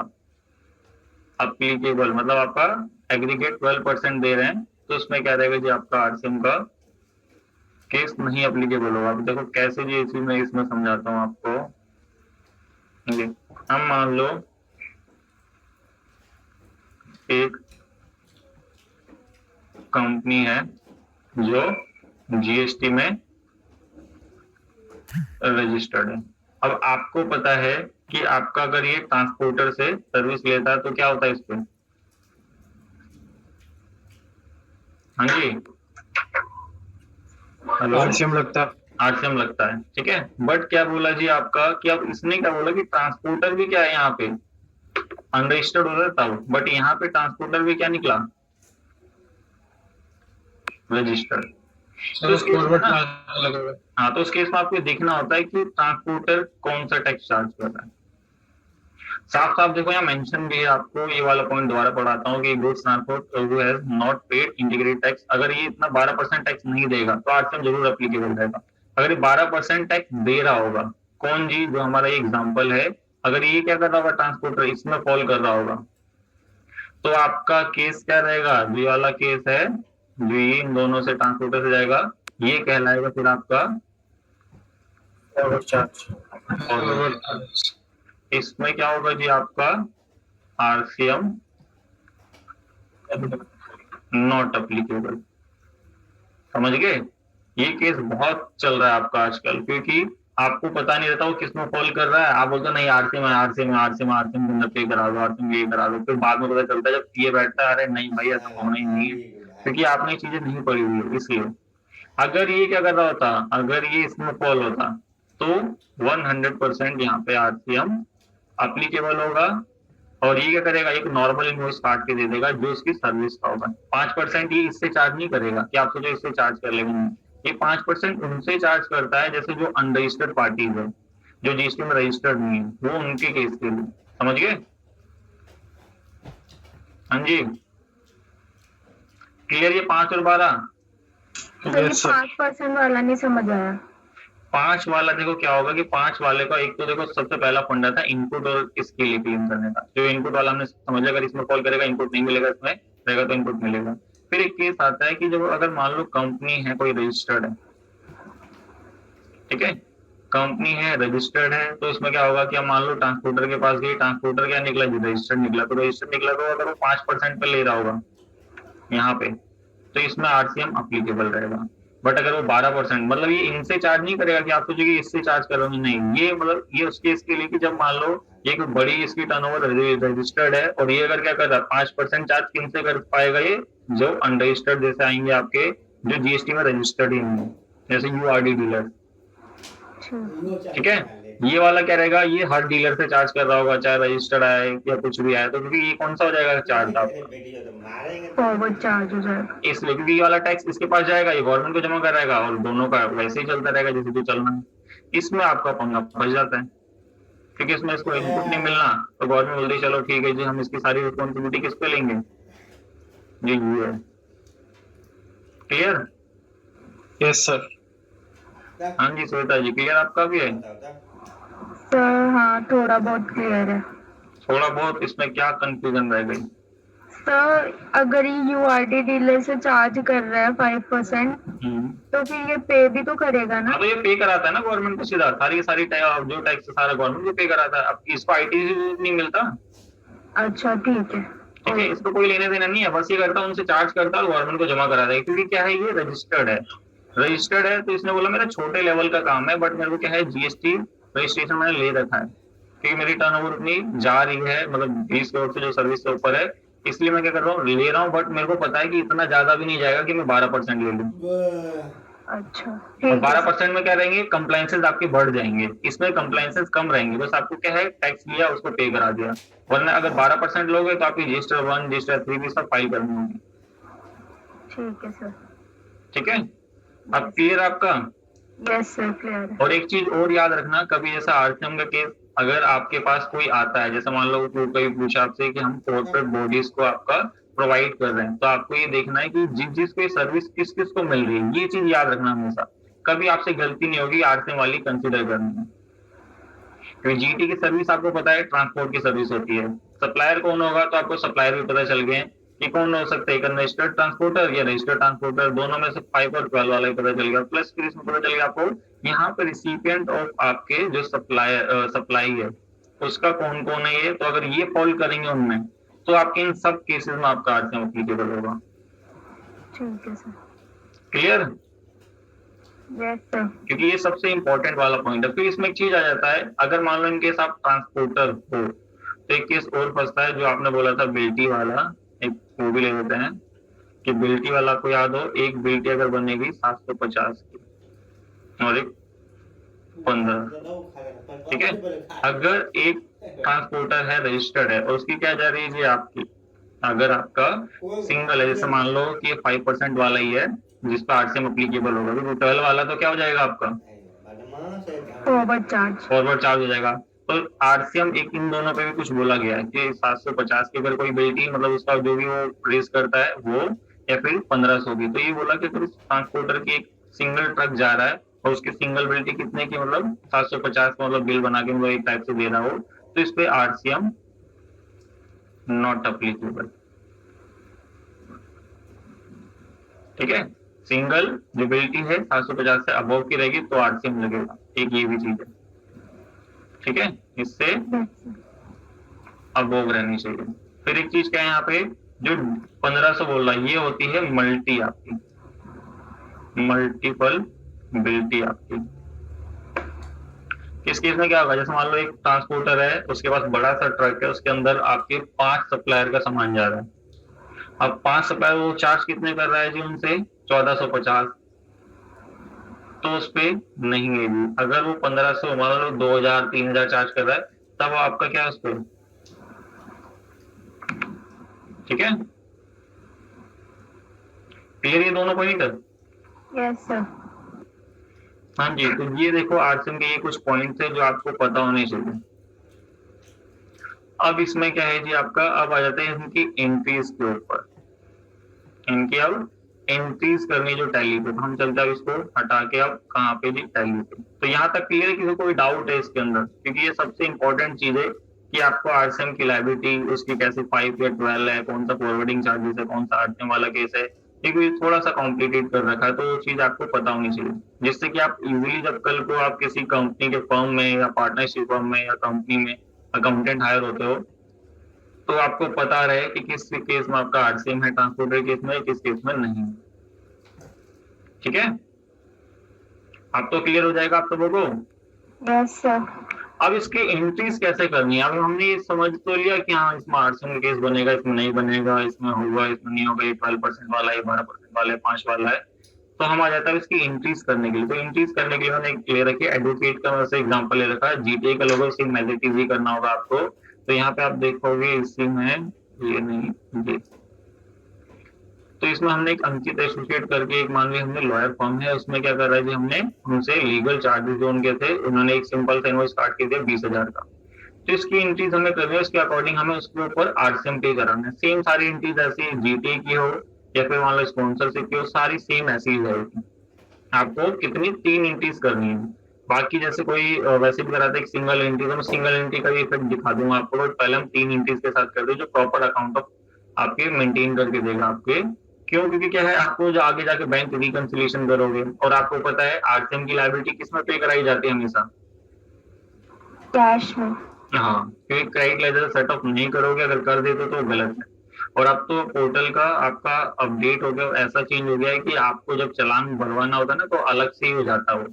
Speaker 1: अप्लीकेबल, मतलब आपका एग्रीगेट 12% दे रहे हैं, तो उसमें क्या रहेगा जी, आपका आरसीएम का केस नहीं अप्लीकेबल होगा। अब देखो कैसे जी, इसी में इसमें समझाता हूँ आपको। हम मान लो एक कंपनी है जो जीएसटी में रजिस्टर्ड है। अब आपको पता है कि आपका अगर ये ट्रांसपोर्टर से सर्विस लेता है तो क्या होता है इस पे, हाँ जी, हेलो,
Speaker 2: आरसीएम लगता है।
Speaker 1: आरसीएम लगता है, ठीक है। बट क्या बोला जी आपका, कि अब इसने क्या बोला कि ट्रांसपोर्टर भी क्या है यहाँ पे अनरजिस्टर्ड हो रहा है तब, बट यहाँ पे ट्रांसपोर्टर भी क्या निकला, रजिस्टर्ड। तो हाँ, तो उस केस में आपको देखना होता है कि ट्रांसपोर्टर कौन सा टैक्स चार्ज कर रहा है। साफ साफ देखो यहाँ मेंशन भी है, आपको ये वाला पॉइंट दोबारा पढ़ाता हूँ कि goods transport who has not paid integrated tax, अगर ये इतना 12% टैक्स नहीं देगा तो आरसीएम जरूर एप्लीकेबल रहेगा। अगर ये 12% टैक्स दे रहा होगा, कौन जी, जो हमारा ये एग्जाम्पल है, अगर ये क्या कर रहा होगा ट्रांसपोर्टर, इसमें फॉल कर रहा होगा, तो आपका केस क्या रहेगा, ये वाला केस है जो ये इन दोनों से ट्रांसपोर्टर से जाएगा, ये कहलाएगा फिर आपका
Speaker 6: चार्ज।
Speaker 1: इसमें क्या होगा जी, आपका आरसीएम नॉट एप्लीकेबल। समझ गए? ये केस बहुत चल रहा है आपका आजकल, क्योंकि आपको पता नहीं रहता वो किसमें फॉल कर रहा है। आप बोलते हो नहीं आरसीएम है, आरसीएम है, आरसीएम आरसीएम पे करा दो, आरसीएम ये करा दो, फिर बाद में पता चलता है जब ये बैठता है, अरे नहीं भाई ऐसा होना ही नहीं है, क्योंकि आपने ये चीजें नहीं पढ़ी हुई है इसलिए। अगर ये क्या कर रहा होता, अगर ये इसमें फॉल होता तो 100% यहाँ पे आरसीएम अप्लीकेबल होगा, और ये क्या करेगा, एक नॉर्मल इनवॉइस काट के दे देगा जो इसकी सर्विस का होगा। 5% ये इससे चार्ज नहीं करेगा कि आप सोचो इससे चार्ज कर लेंगे, नहीं। ये 5% उनसे चार्ज करता है जैसे जो अनरजिस्टर्ड पार्टीज है, जो जीएसटी में रजिस्टर्ड नहीं है, वो उनके केस के लिए। समझ गए? हाँ जी, क्लियर? ये 5 और 12।
Speaker 4: तो ये 5% वाला नहीं समझ आया।
Speaker 1: 5 वाला देखो क्या होगा कि 5 वाले का एक तो देखो सबसे पहला फंडा था इनपुट और इसके लिए क्लेम करने का। जो इनपुट वाला हमने समझ लिया, अगर इसमें कॉल करेगा इनपुट नहीं मिलेगा, इसमें रहेगा तो इनपुट मिलेगा। फिर एक केस आता है कि जब अगर मान लो कंपनी है, कोई रजिस्टर्ड है, ठीक है, कंपनी है, रजिस्टर्ड है, तो इसमें क्या होगा कि हम मान लो ट्रांसपोर्टर के पास गए, ट्रांसपोर्टर क्या निकला जी, रजिस्टर्ड निकला। तो रजिस्टर्ड निकला तो अगर वो 5% पे ले रहा होगा यहाँ पे, तो इसमें आरसीएम अप्लीकेबल रहेगा। बट अगर वो 12%, मतलब ये इनसे चार्ज नहीं करेगा कि आप सोचिए इससे चार्ज करोगे, नहीं। ये मतलब ये उसके इसके लिए कि जब मान लो एक बड़ी इसकी टर्नओवर रजिस्टर्ड है, और ये अगर क्या कर रहा है 5% चार्ज किन से कर पाएगा, ये जो अनरजिस्टर्ड जैसे आएंगे आपके, जो जीएसटी में रजिस्टर्ड ही नहीं है, जैसे यूआरडी डीलर, ठीक है। ये वाला क्या रहेगा, ये हर डीलर से चार्ज कर रहा होगा, चाहे रजिस्टर्ड आए या कुछ भी आए, तो क्योंकि ये कौन सा हो जाएगा चार्ज आपका,
Speaker 4: फॉरवर्ड चार्ज हो जाएगा।
Speaker 1: इसलिए क्योंकि ये वाला टैक्स इसके पास जाएगा, ये गवर्नमेंट को जमा कराएगा, और दोनों का वैसे ही चलता रहेगा जैसे जो चलना है। इसमें आपका पंगा फंस जाता है, क्योंकि इसमें इसको इनपुट नहीं मिलना, तो गवर्नमेंट बोलती है चलो ठीक है जी, हम इसकी सारी रिस्पॉन्सिबिलिटी किस पे लेंगे, जी ये है। क्लियर?
Speaker 2: Yes sir.
Speaker 1: हाँ जी श्वेता जी, क्लियर आपका भी है?
Speaker 4: सर हाँ, थोड़ा बहुत क्लियर है।
Speaker 1: थोड़ा बहुत इसमें क्या कंफ्यूजन रह गई?
Speaker 4: सर अगर ये यूआरडी डीलर से चार्ज कर रहा है 5%, तो फिर ये पे भी तो करेगा ना?
Speaker 1: हाँ, तो ये पे कराता है ना गवर्नमेंट को सीधा, सारी जो टैक्स सारा गवर्नमेंट को पे कराता है। अब इसको आईटी नहीं मिलता।
Speaker 4: अच्छा ठीक है,
Speaker 1: ठीक है, इसको कोई लेने देना नहीं है, बस ये करता है उनसे चार्ज करता है और गवर्नमेंट को जमा करा देगा। क्योंकि क्या है, ये रजिस्टर्ड है, रजिस्टर्ड है, तो इसने बोला मेरा छोटे लेवल का काम है, बट मेरे को क्या है जीएसटी रजिस्ट्रेशन मैंने ले रखा है, क्योंकि मेरी टर्नओवर उतनी जा रही है, मतलब 20 करोड़ से जो सर्विस से ऊपर है, इसलिए मैं क्या कर रहा हूँ, ले रहा हूँ, बट मेरे को पता है कि इतना ज्यादा भी नहीं जाएगा कि मैं 12% ले लूँ।
Speaker 4: अच्छा
Speaker 1: और
Speaker 4: ठीक है।
Speaker 1: 12% में क्या रहेंगे, कंप्लायंसेस आपके बढ़ जाएंगे, इसमें कंप्लायंसेस कम रहेंगे, बस आपको क्या है टैक्स लिया उसको पे करा दिया। वरना अगर 12% लोगे तो आपकी रजिस्टर 1 रजिस्टर 3 भी सब फाइल करनी होगी।
Speaker 4: ठीक है सर।
Speaker 1: ठीक है, अब क्लियर आपका?
Speaker 4: यस सर क्लियर है।
Speaker 1: और एक चीज और याद रखना, कभी जैसा आरसीएम का केस अगर आपके पास कोई आता है, जैसे मान लो कोई पूछा आपसे कि हम कॉर्पोरेट बॉडीज को आपका प्रोवाइड कर रहे हैं, तो आपको ये देखना है कि जिसको सर्विस किस किस को मिल रही है, ये चीज याद रखना हमेशा। कभी आपसे गलती नहीं होगी आरसीएम वाली कंसिडर करनी है, क्योंकि जीटी की सर्विस आपको पता है ट्रांसपोर्ट की सर्विस होती है। सप्लायर कौन होगा तो आपको सप्लायर भी पता चल गए कि कौन हो सकता है, एक रजिस्टर्ड ट्रांसपोर्टर या रजिस्टर्ड ट्रांसपोर्टर, दोनों में से 5 और 12 वाला ही पता चल गया। प्लस फिर इसमें पता चल गया आपको यहाँ पे रिसिपिएंट ऑफ आपके जो सप्लाई है उसका कौन कौन है ये, तो अगर ये फॉल करेंगे उनमें तो आपके इन सब केसेस में आपका आरसीएम एप्लीकेबल होगा।
Speaker 4: ठीक है सर।
Speaker 1: क्लियर?
Speaker 4: Yes sir.
Speaker 1: क्योंकि ये सबसे इंपॉर्टेंट वाला पॉइंट है। फिर इसमें एक चीज आ जाता है, अगर मान लो इन केस आप ट्रांसपोर्टर हो तो एक केस और फंसता है, जो आपने बोला था बिल्टी वाला, एक वो भी ले लेते हैं कि बिल्टी वाला को याद हो, एक बिल्टी अगर बनेगी 750 की और एक 15, ठीक है। अगर एक ट्रांसपोर्टर है रजिस्टर्ड है और उसकी क्या जा रही है जी आपकी, अगर आपका सिंगल है, जैसे मान लो कि ये 5% वाला ही है जिस पर आरसीएम एप्लीकेबल होगा, तो 12 वाला तो क्या हो जाएगा आपका
Speaker 4: फॉरवर्ड चार्ज
Speaker 1: हो जाएगा। तो आरसीएम एक इन दोनों पे भी कुछ बोला गया है कि 750 की अगर कोई बिल्टी, मतलब उसका जो भी वो रेस करता है वो, या फिर 1500 की, तो ये बोला कि अगर उस ट्रांसपोर्टर की एक सिंगल ट्रक जा रहा है और उसकी सिंगल बिल्टी कितने की, मतलब 750 मतलब बिल बना के मतलब एक टाइप से दे रहा हो, तो इस पे आरसीएम नॉट अप्लीकेबल। ठीक है, सिंगल जो बिल्टी है 750 से अबव की रहेगी तो आरसीएम लगेगा, एक ये भी चीज है। ठीक है, इससे अबव रहनी चाहिए। फिर एक चीज क्या है यहाँ पे, जो 1500 बोल रहा है ये होती है मल्टी आपकी, मल्टीपल बिल्टी आपकी। इस केस में क्या होगा, जैसे मान लो एक ट्रांसपोर्टर है, उसके पास बड़ा सा ट्रक है, उसके अंदर आपके 5 सप्लायर का सामान जा रहा है। अब 5 सप्लायर वो चार्ज कितने कर रहा है जी उनसे 1450, तो उस पे नहीं है जी। अगर वो 1500 मान लो 2000 3000 चार्ज कर रहा है तब वो आपका क्या है उस पे, ठीक है, क्लियर ये दोनों पॉइंट।
Speaker 4: Yes sir.
Speaker 1: हाँ जी, तो ये देखो आरसीएम के ये कुछ पॉइंट्स है जो आपको पता होने चाहिए। अब इसमें क्या है जी आपका, अब आ जाते हैं इनकी एंट्रीज के ऊपर, इनकी अब एंट्रीज करनी जो टैली पे, तो हम चलते हैं अब इसको हटा के अब कहाँ पे जी टैली पे। तो यहाँ तक क्लियर है, किसी को कोई डाउट है इसके अंदर, क्योंकि ये सबसे इंपॉर्टेंट चीज है कि आपको आरसीएम की लायबिलिटी उसकी कैसे 5 या 12 है, कौन सा फॉरवर्डिंग चार्जेस है, कौन सा आरसीएम वाला केस है, ये कोई थोड़ा सा कॉम्प्लिकेट कर रखा है, तो वो चीज आपको पता होनी चाहिए, जिससे कि आप इजीली जब कल को आप किसी कंपनी के फर्म में या पार्टनरशिप फर्म में या कंपनी में अकाउंटेंट हायर होते हो तो आपको पता रहे कि किस केस में आपका आरसीएम है ट्रांसपोर्टर केस में, किस केस में नहीं। ठीक है, अब तो क्लियर हो जाएगा आप सबों को।
Speaker 4: Yes sir.
Speaker 1: अब इसकी एंट्रीज कैसे करनी है, अब हमने ये समझ तो लिया कि हाँ इसमें आरसीएम केस बनेगा, इसमें नहीं बनेगा, इसमें होगा, इसमें नहीं होगा, ये 12% वाला है, 12% वाला है, 5 वाला है, तो हम आ जाता है इसकी एंट्रीज करने के लिए। तो एंट्रीज करने के लिए मैंने ले रखी है एडवोकेट का वैसे एग्जांपल ले रखा है, जीटीए का logo same as it is ही करना होगा आपको। तो यहाँ पे आप देखोगे इसी में ये नहीं ये, तो इसमें हमने एक अंकित एसोसिएट करके एक मान ली हमने लॉयर फर्म है, उसमें क्या कर रहा है जी, हमने उनसे लीगल चार्जेस जो उनके थे उन्होंने एक सिंपल सा इनवॉइस काट के दिया 20,000 का, तो इसकी एंट्रीज हमें करनी है, उसके अकॉर्डिंग हमें उसके ऊपर आरसीएम पे कराना है। सेम सारी एंट्रीज ऐसी जीटीए की हो या फिर मान लो स्पॉन्सरशिप की हो, सारी सेम ऐसी ही रहेगी। आपको कितनी 3 एंट्रीज करनी है, बाकी जैसे कोई वैसे भी कराता है सिंगल एंट्री, तो मैं सिंगल एंट्री का भी इफेक्ट दिखा दूंगा आपको, बट पहले हम 3 एंट्रीज के साथ करते हैं जो प्रॉपर अकाउंट ऑफ आपके मेंटेन करके देगा आपके। क्यों, क्योंकि क्या है आपको जो आगे जाके बैंक रिकंसिलिएशन करोगे, और आपको पता है आरसीएम की लायबिलिटी किसमें पे कराई जाती है हमेशा,
Speaker 4: कैश में।
Speaker 1: हाँ, क्योंकि क्रेडिट लेजर सेटअप नहीं करोगे, अगर कर देते तो गलत है। और अब तो पोर्टल का आपका अपडेट हो गया, ऐसा चेंज हो गया है कि आपको जब चालान भरवाना होता है ना तो अलग से ही हो जाता है वो,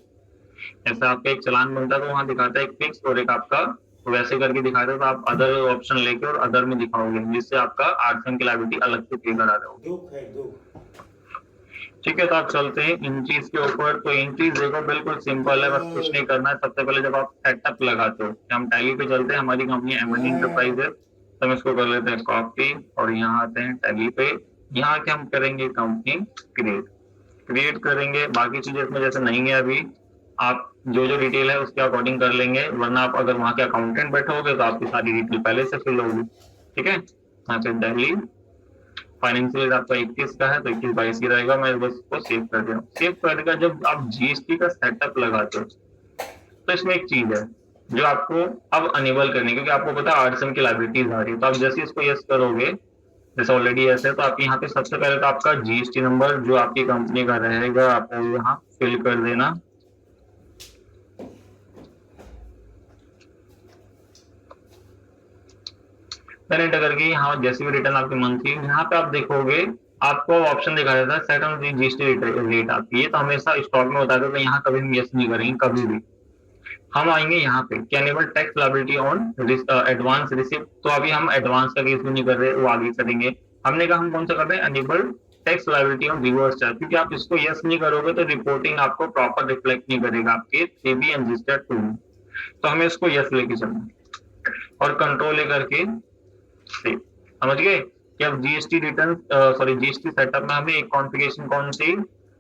Speaker 1: ऐसा आपका एक चालान बनता है तो वहाँ दिखाता है एक फिक्स और एक आपका वैसे करके दिखाता है, तो आप अदर ऑप्शन लेके और अदर में दिखाओगे, जिससे आपका आरसीएम की लायबिलिटी अलग से पे करा दोगे।
Speaker 5: दुख है दुख।
Speaker 1: ठीक है, तो आप चलते हैं इन चीज के ऊपर। तो इन चीज देखो बिल्कुल सिंपल है, बस कुछ नहीं करना है। सबसे पहले जब आप सेटअप लगाते हो, हम टैली पे चलते हैं, हमारी कंपनी एमएन इंटरप्राइज है, तो हम इसको कर लेते हैं कॉपी और यहाँ आते हैं टैली पे। यहाँ के हम करेंगे कंपनी क्रिएट करेंगे, बाकी चीजें इसमें जैसे नहीं है अभी, आप जो जो डिटेल है उसके अकॉर्डिंग कर लेंगे, वरना आप अगर वहाँ के अकाउंटेंट बैठोगे तो आपकी सारी डिटेल पहले से फिल होगी। ठीक है, यहाँ पे दिल्ली फाइनेंशियल आपका 21 का है तो 21-22 ही रहेगा, मैं बस इसको सेव कर दिया। सेव करने का जब आप जीएसटी का सेटअप लगाते हो तो इसमें एक चीज है जो आपको अब अनेबल करनी है, क्योंकि आपको पता है आरसीएम की लायबिलिटीज आ रही है, तो आप जैसे इसको यस करोगे, जैसे ऑलरेडी यस है, तो आप यहाँ पे सबसे पहले तो आपका जीएसटी नंबर जो आपकी कंपनी का रहेगा आपको यहाँ फिल कर देना। एंटर करके यहाँ जैसे भी रिटर्न आपकी मंथली, यहाँ पे आप देखोगे आपको ऑप्शन दिखा देता है सेट ऑन जीएसटी रेट आपकी, ये तो हमेशा स्टॉक में होता है, तो यहाँ कभी हम यस नहीं करेंगे कभी भी। हम आएंगे यहाँ पे cannibal tax liability on advance receipt, तो अभी हम एडवांस का केस भी नहीं कर रहे, वो आगे करेंगे। हमने कहा हम कौन सा कर रहे हैं, enable tax liability on reverse charge, क्योंकि आप इसको यस नहीं करोगे तो रिपोर्टिंग आपको प्रॉपर रिफ्लेक्ट नहीं करेगा आपके 3B एंड रजिस्टर्ड 2 में, तो हमें इसको यस लेके चलना और कंट्रोल लेकर के समझ गए कि अब जीएसटी रिटर्न जीएसटी सेटअप में हमें एक कॉन्फ़िगरेशन कौन सी,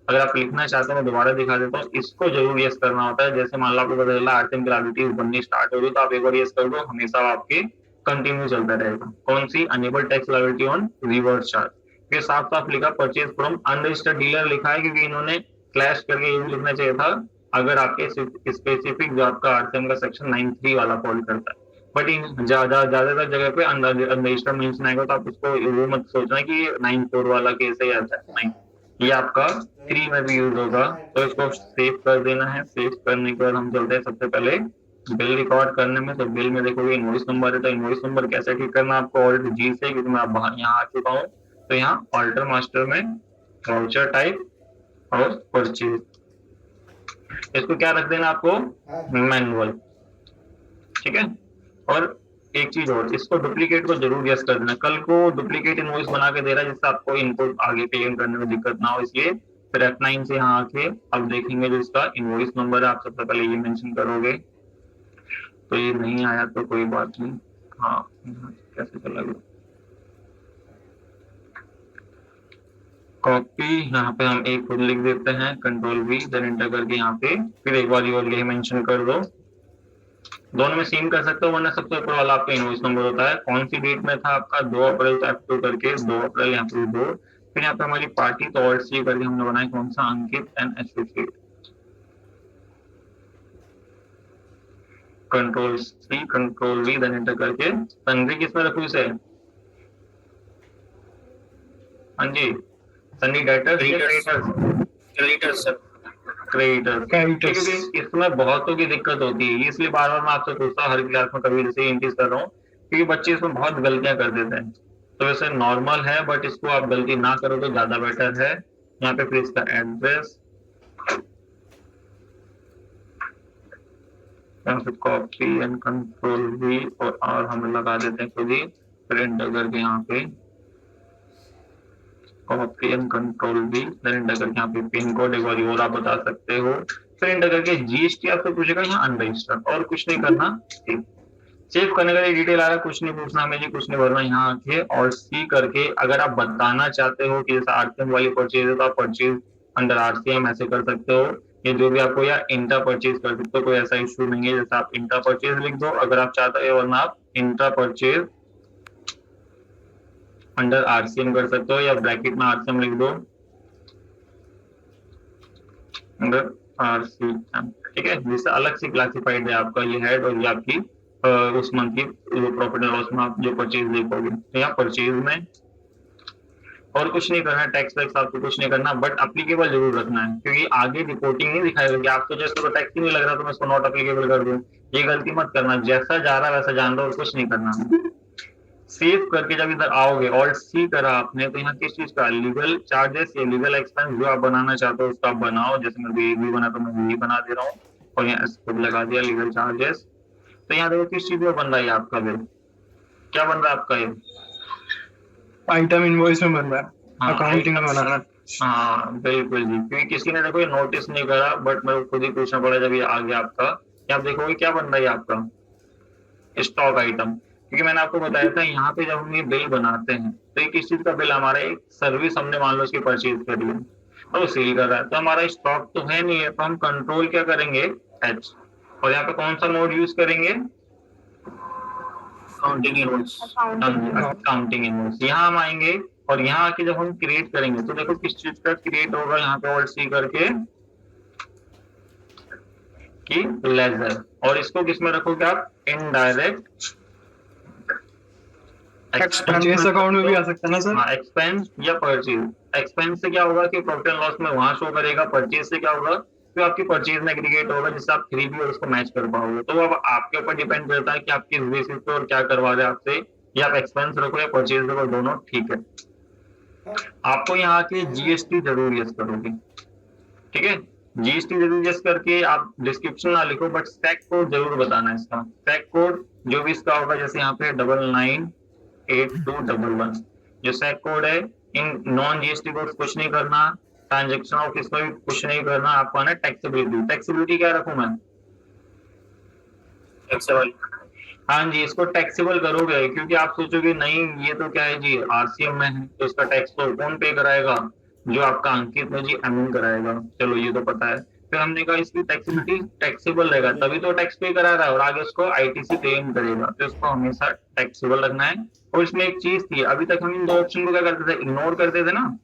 Speaker 1: अगर आप लिखना चाहते हो मैं दोबारा दिखा देता हूँ, इसको जरूर यस करना होता है। जैसे मान लो आपको पता चला आरसीएम की लायबिलिटी बननी स्टार्ट हो रही, तो आप एक बार यस कर दो, हमेशा आपके कंटिन्यू चलता रहेगा। कौन सी, enable tax liability on reverse charge, फिर साफ साफ लिखा परचेज फ्रॉम अनरजिस्टर्ड डीलर लिखा है, क्योंकि इन्होंने क्लैश करके ये लिखना चाहिए था अगर आपके स्पेसिफिक जो आपका आरसीएम का सेक्शन 93 वाला फॉलो करता है, बट इन ज्यादातर जगह पे अनरजिस्टर्ड मेंशन आएगा, तो आप इसको वो मत सोचना कि 94 वाला केस है या नहीं, ये आपका 3 में भी यूज होगा। तो इसको सेव कर देना है। सेव करने के बाद हम चलते हैं सबसे पहले बिल रिकॉर्ड करने में। तो बिल में देखोगे इनवॉइस नंबर है, तो इनवॉइस नंबर कैसे ठीक करना है आपको, ऑल्ट जी से, क्योंकि मैं बाहर यहाँ आ चुका हूँ, तो यहाँ ऑल्टर मास्टर में वाउचर टाइप और परचेज, इसको क्या रख देना आपको, मैनुअल। ठीक है, और एक चीज और, इसको डुप्लीकेट को जरूर यस कर देना। कल को डुप्लीकेट इनवॉइस बना के दे रहा है जिससे आपको इनपुट आगे क्लेम करने में दिक्कत ना हो, इसलिए फिर F9 से यहाँ आके अब देखेंगे जो इसका इनवॉइस नंबर है, आप सबसे पहले ये मेंशन करोगे। तो ये नहीं आया तो कोई बात नहीं, हाँ कैसे चला गया, कॉपी यहाँ पे हम एक खुद लिख देते हैं, Ctrl+V, देन एंटर करके यहाँ पे फिर एक बार ये मेंशन कर दो। दोनों में सेम कर सकते हो, वरना सबसे ऊपर वाला आपका इनवॉइस नंबर होता है। कौन सी डेट में था आपका, 2 अप्रैल F2 करके 2 अप्रैल यहाँ पे 2। फिर यहाँ पे हमारी पार्टी तो ऑल्ट सी करके हमने बनाया कौन सा, Ankit and associate, Ctrl+C Ctrl+V, then enter करके सन्नी किसमें रखूं इसे, हाँ जी सन्नी
Speaker 6: क्रेडिटर्स सर।
Speaker 1: क्रेडिटर्स, क्योंकि इसमें बहुतों की दिक्कत होती है, इसलिए बार बार मैं आपसे पूछता हूँ हर क्लास में, कभी जैसे इंक्रीज कर रहा हूँ, क्योंकि बच्चे इसमें बहुत गलतियां कर देते हैं। तो वैसे नॉर्मल है बट इसको आप गलती ना करो तो ज्यादा बेटर है। यहाँ पे फिर इसका एड्रेस, यहाँ पे कॉपी एंड Ctrl+V और हम लगा देते हैं खुद ही, फिर एंटर करके यहाँ पे copy and Ctrl+V, then enter करके यहाँ पे पिन कोड एक बार और आप बता सकते हो, फिर एंटर करके जीएसटी आपसे पूछेगा यहाँ अनरजिस्टर्ड, और कुछ नहीं करना। सेव करने का डिटेल आ रहा है, कुछ नहीं पूछना हमें जी, कुछ नहीं भरना। यहाँ आके और सी करके अगर आप बताना चाहते हो कि जैसे आरसीएम वाली परचेज है तो आप परचेज अंडर आरसीएम ऐसे कर सकते हो, ये जो भी आपको, या इंट्रा परचेज कर सकते हो, कोई ऐसा इशू नहीं है। जैसे आप इंट्रा परचेज लिख दो अगर आप चाहते हो, वरना आप इंट्रा परचेज अंडर आरसीएम कर सकते हो, या ब्रैकेट में आरसीएम लिख दो अंडर आरसीएम, ठीक है। जिससे अलग से क्लासिफाइड है आपका ये हेड, और ये आपकी उस मंथ की प्रॉफिट एंड लॉस में आप जो परचेज देखोगे। तो यहाँ परचेज में और कुछ नहीं करना, टैक्स वैक्स आपको कुछ नहीं करना, बट अप्लीकेबल जरूर रखना है, क्योंकि आगे रिपोर्टिंग नहीं दिखाएगा कि आपको जैसे टैक्स ही नहीं लग रहा तो मैं इसको नॉट अप्लीकेबल कर दूं। ये गलती मत करना, जैसा जा रहा है वैसा जान दो और कुछ नहीं करना। सेव करके जब इधर आओगे, ऑल्ट सी करा आपने, तो यहाँ किस चीज का, लीगल चार्जेस या लीगल एक्सपेंस जो आप बनाना चाहते हो उसका आप बनाओ। जैसे मैं भी बना तो मैं भी बना दे रहा हूँ, और यहाँ इसको लगा दिया लीगल चार्जेस। तो यहाँ देखो किस चीज में बन रहा है आपका बिल, क्या बन रहा है आपका, ये
Speaker 2: आइटम इनवॉइस में बन रहा है,
Speaker 1: हाँ,
Speaker 2: अकाउंटिंग में बना रहा है।
Speaker 1: हाँ बिल्कुल जी, क्योंकि किसी ने देखो ये नोटिस नहीं करा, बट मेरे को खुद ही पूछना पड़ा जब ये आ गया आपका। क्या आप देखोगे क्या बन रहा है आपका, स्टॉक आइटम, क्योंकि मैंने आपको बताया था यहाँ पे जब हम ये बिल बनाते हैं तो ये किस चीज का बिल, हमारा एक सर्विस हमने मान लो उसकी परचेज करी है तो सेल कर रहा है, तो हमारा स्टॉक तो है नहीं है, तो हम कंट्रोल क्या करेंगे, एच, और यहाँ पे कौन सा मोड यूज करेंगे,
Speaker 6: काउंटिंग इनवॉइस।
Speaker 1: Counting invoice. यहाँ हम आएंगे और यहाँ आके जब हम क्रिएट करेंगे तो देखो किस चीज का क्रिएट होगा, यहाँ पे ऑल्ट सी करके कि लेजर, और इसको किस में रखोगे आप, इनडायरेक्ट
Speaker 2: परचेज अकाउंट में भी आ सकता है ना सर।
Speaker 1: हाँ, एक्सपेंस या परचेज। एक्सपेंस से क्या होगा कि प्रॉफिट एंड लॉस में वहां शो करेगा, परचेज से क्या होगा तो आपकी परचेज में एग्रीगेट होगा जिससे आप खरीदी और उसको मैच कर पाओगे। तो अब आपके ऊपर डिपेंड करता है कि आप किस बेसिस पे और क्या करवा रहे हैं आपसे, या आप एक्सपेंस रखो या परचेज रखो, दोनों ठीक है। आपको यहाँ के जीएसटी जरूर यस करोगे, ठीक है, जीएसटी जरूर यस करके आप डिस्क्रिप्शन ना लिखो, बट स्टैक कोड जरूर बताना है इसका। स्टैक कोड जो भी इसका होगा, जैसे यहाँ पे 998211 जो स्टैक कोड है, इन नॉन जीएसटी कोड कुछ नहीं करना, ट्रांजेक्शन ऑफिस में भी कुछ नहीं करना, आपको आना टैक्सेबिलिटी। टैक्सेबिलिटी क्या रखूं मैं,
Speaker 6: टैक्सेबल।
Speaker 1: हाँ जी, इसको टैक्सेबल करोगे, क्योंकि आप सोचोगे नहीं ये तो क्या है जी आरसीएम में है तो इसका टैक्स तो कौन पे कराएगा, जो आपका अंकित में जी एमएन कराएगा, चलो ये तो पता है। फिर हमने कहा इसकी टैक्सेबिलिटी टैक्सेबल रहेगा तभी तो टैक्स पे करा रहा है, और आगे उसको आईटीसी क्लेम करेगा, तो इसको हमेशा टैक्सेबल रखना है। और इसमें एक चीज थी, अभी तक हम इन दो ऑप्शन को क्या करते थे, इग्नोर करते थे ना,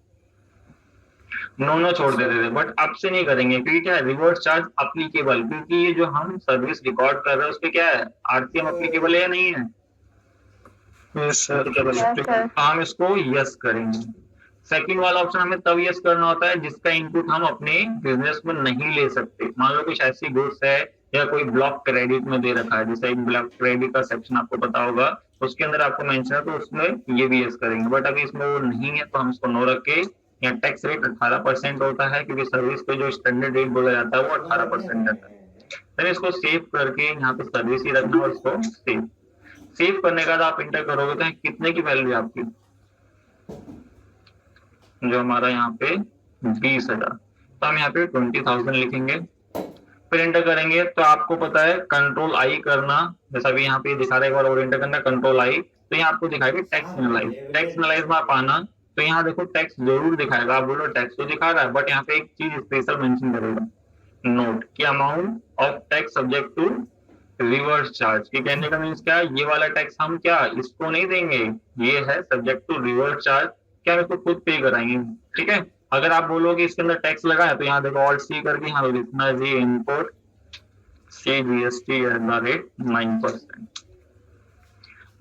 Speaker 1: नो छोड़ देते थे, बट अब से नहीं करेंगे, क्योंकि क्या है, रिवर्स चार्ज अप्लीकेबल, क्योंकि ये जो हम सर्विस रिकॉर्ड कर रहे हैं उस पे क्या है, आरसीएम अप्लीकेबल है या नहीं है,
Speaker 2: यस सर।
Speaker 1: तो हम इसको यस करेंगे। सेकंड वाला ऑप्शन हमें तब यस करना होता है जिसका इनपुट हम अपने बिजनेस में नहीं ले सकते। मान लो कुछ ऐसी गुड्स है या कोई ब्लॉक क्रेडिट में दे रखा है, जैसे एक ब्लॉक क्रेडिट का सेक्शन आपको पता होगा, उसके अंदर आपको मेंशन है, तो उसमें ये भी यस करेंगे। बट अभी इसमें वो नहीं है तो हम इसको नो रख के, यहाँ टैक्स रेट 18% होता है, क्योंकि सर्विस पे जो स्टैंडर्ड रेट बोला जाता है वो 18% रहता है। फिर इसको सेव करके यहाँ पे सर्विस ही रखना और इसको सेव। सेव करने के बाद आप इंटर करोगे तो कितने की वैल्यू है आपकी, जो हमारा यहाँ पे 20,000, तो हम यहाँ पे 20,000 लिखेंगे, फिर एंटर करेंगे। तो आपको पता है कंट्रोल आई करना, जैसा भी यहाँ पे दिखा रहा है, एक बार और एंटर करना कंट्रोल आई, तो यहाँ आपको दिखाएगा टैक्स एनालाइज। टैक्स एनालाइज में आप आना, तो यहाँ देखो टैक्स जरूर दिखाएगा, आप बोलो टैक्स तो दिखा रहा है, बट यहाँ पे एक चीज स्पेशल मेंशन करेगा, नोट कि amount of tax subject to reverse charge. कि कहने का मीन्स क्या है, ये वाला टैक्स हम क्या इसको नहीं देंगे, ये है सब्जेक्ट टू रिवर्स चार्ज, क्या हम इसको खुद पे कराएंगे। ठीक है, अगर आप बोलोगे इसके अंदर टैक्स लगा है, तो यहाँ देखो ऑल्ट सी करके यहाँ लिखना जी input C GST at the rate 9%,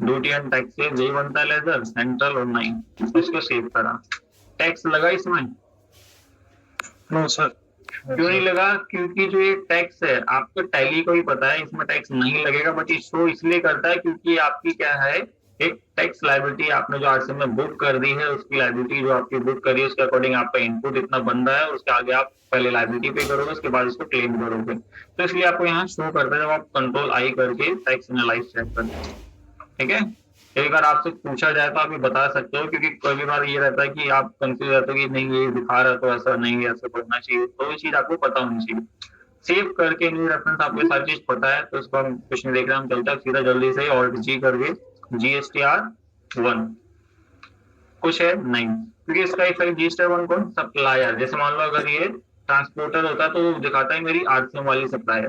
Speaker 1: duty and tax यही बनता है लेजर सेंट्रल और 9, इसको सेव करा। टैक्स लगा इसमें?
Speaker 2: No sir.
Speaker 1: क्यों नहीं लगा? क्योंकि जो ये टैक्स है आपको टैली को भी पता है इसमें टैक्स नहीं लगेगा, बट ये शो इसलिए करता है क्योंकि आपकी क्या है, एक टैक्स लायबिलिटी आपने जो आरसीएम में बुक कर दी है, उसकी लायबिलिटी जो आपकी बुक करी है उसके अकॉर्डिंग आपका इनपुट इतना बन रहा है, उसके आगे आप पहले लायबिलिटी पे करोगे, उसके बाद उसको क्लेम करोगे। तो इसलिए आपको यहाँ शो करता है जब आप कंट्रोल आई करके टैक्स एनालाइज चेक करते हैं। ठीक है, एक बार आपसे पूछा जाए तो आप ये बता सकते हो, क्योंकि कई बार ये रहता है कि आप कंफ्यूज रहते हो कि नहीं ये दिखा रहा तो ऐसा नहीं है, ऐसा करना चाहिए, तो ये चीज आपको पता होनी चाहिए। सेव करके न्यू रेफरेंस आपको ये सारी चीज पता है, तो इसको हम कुछ नहीं देख रहे, हम चलते हैं सीधा जल्दी से ऑल्ट जी करके GSTR 1 कुछ है नहीं, क्योंकि इसका इफेक्ट GSTR 1 कौन, सप्लायर। जैसे मान लो अगर ये ट्रांसपोर्टर होता तो वो दिखाता है मेरी आरसीएम वाली सप्लायर,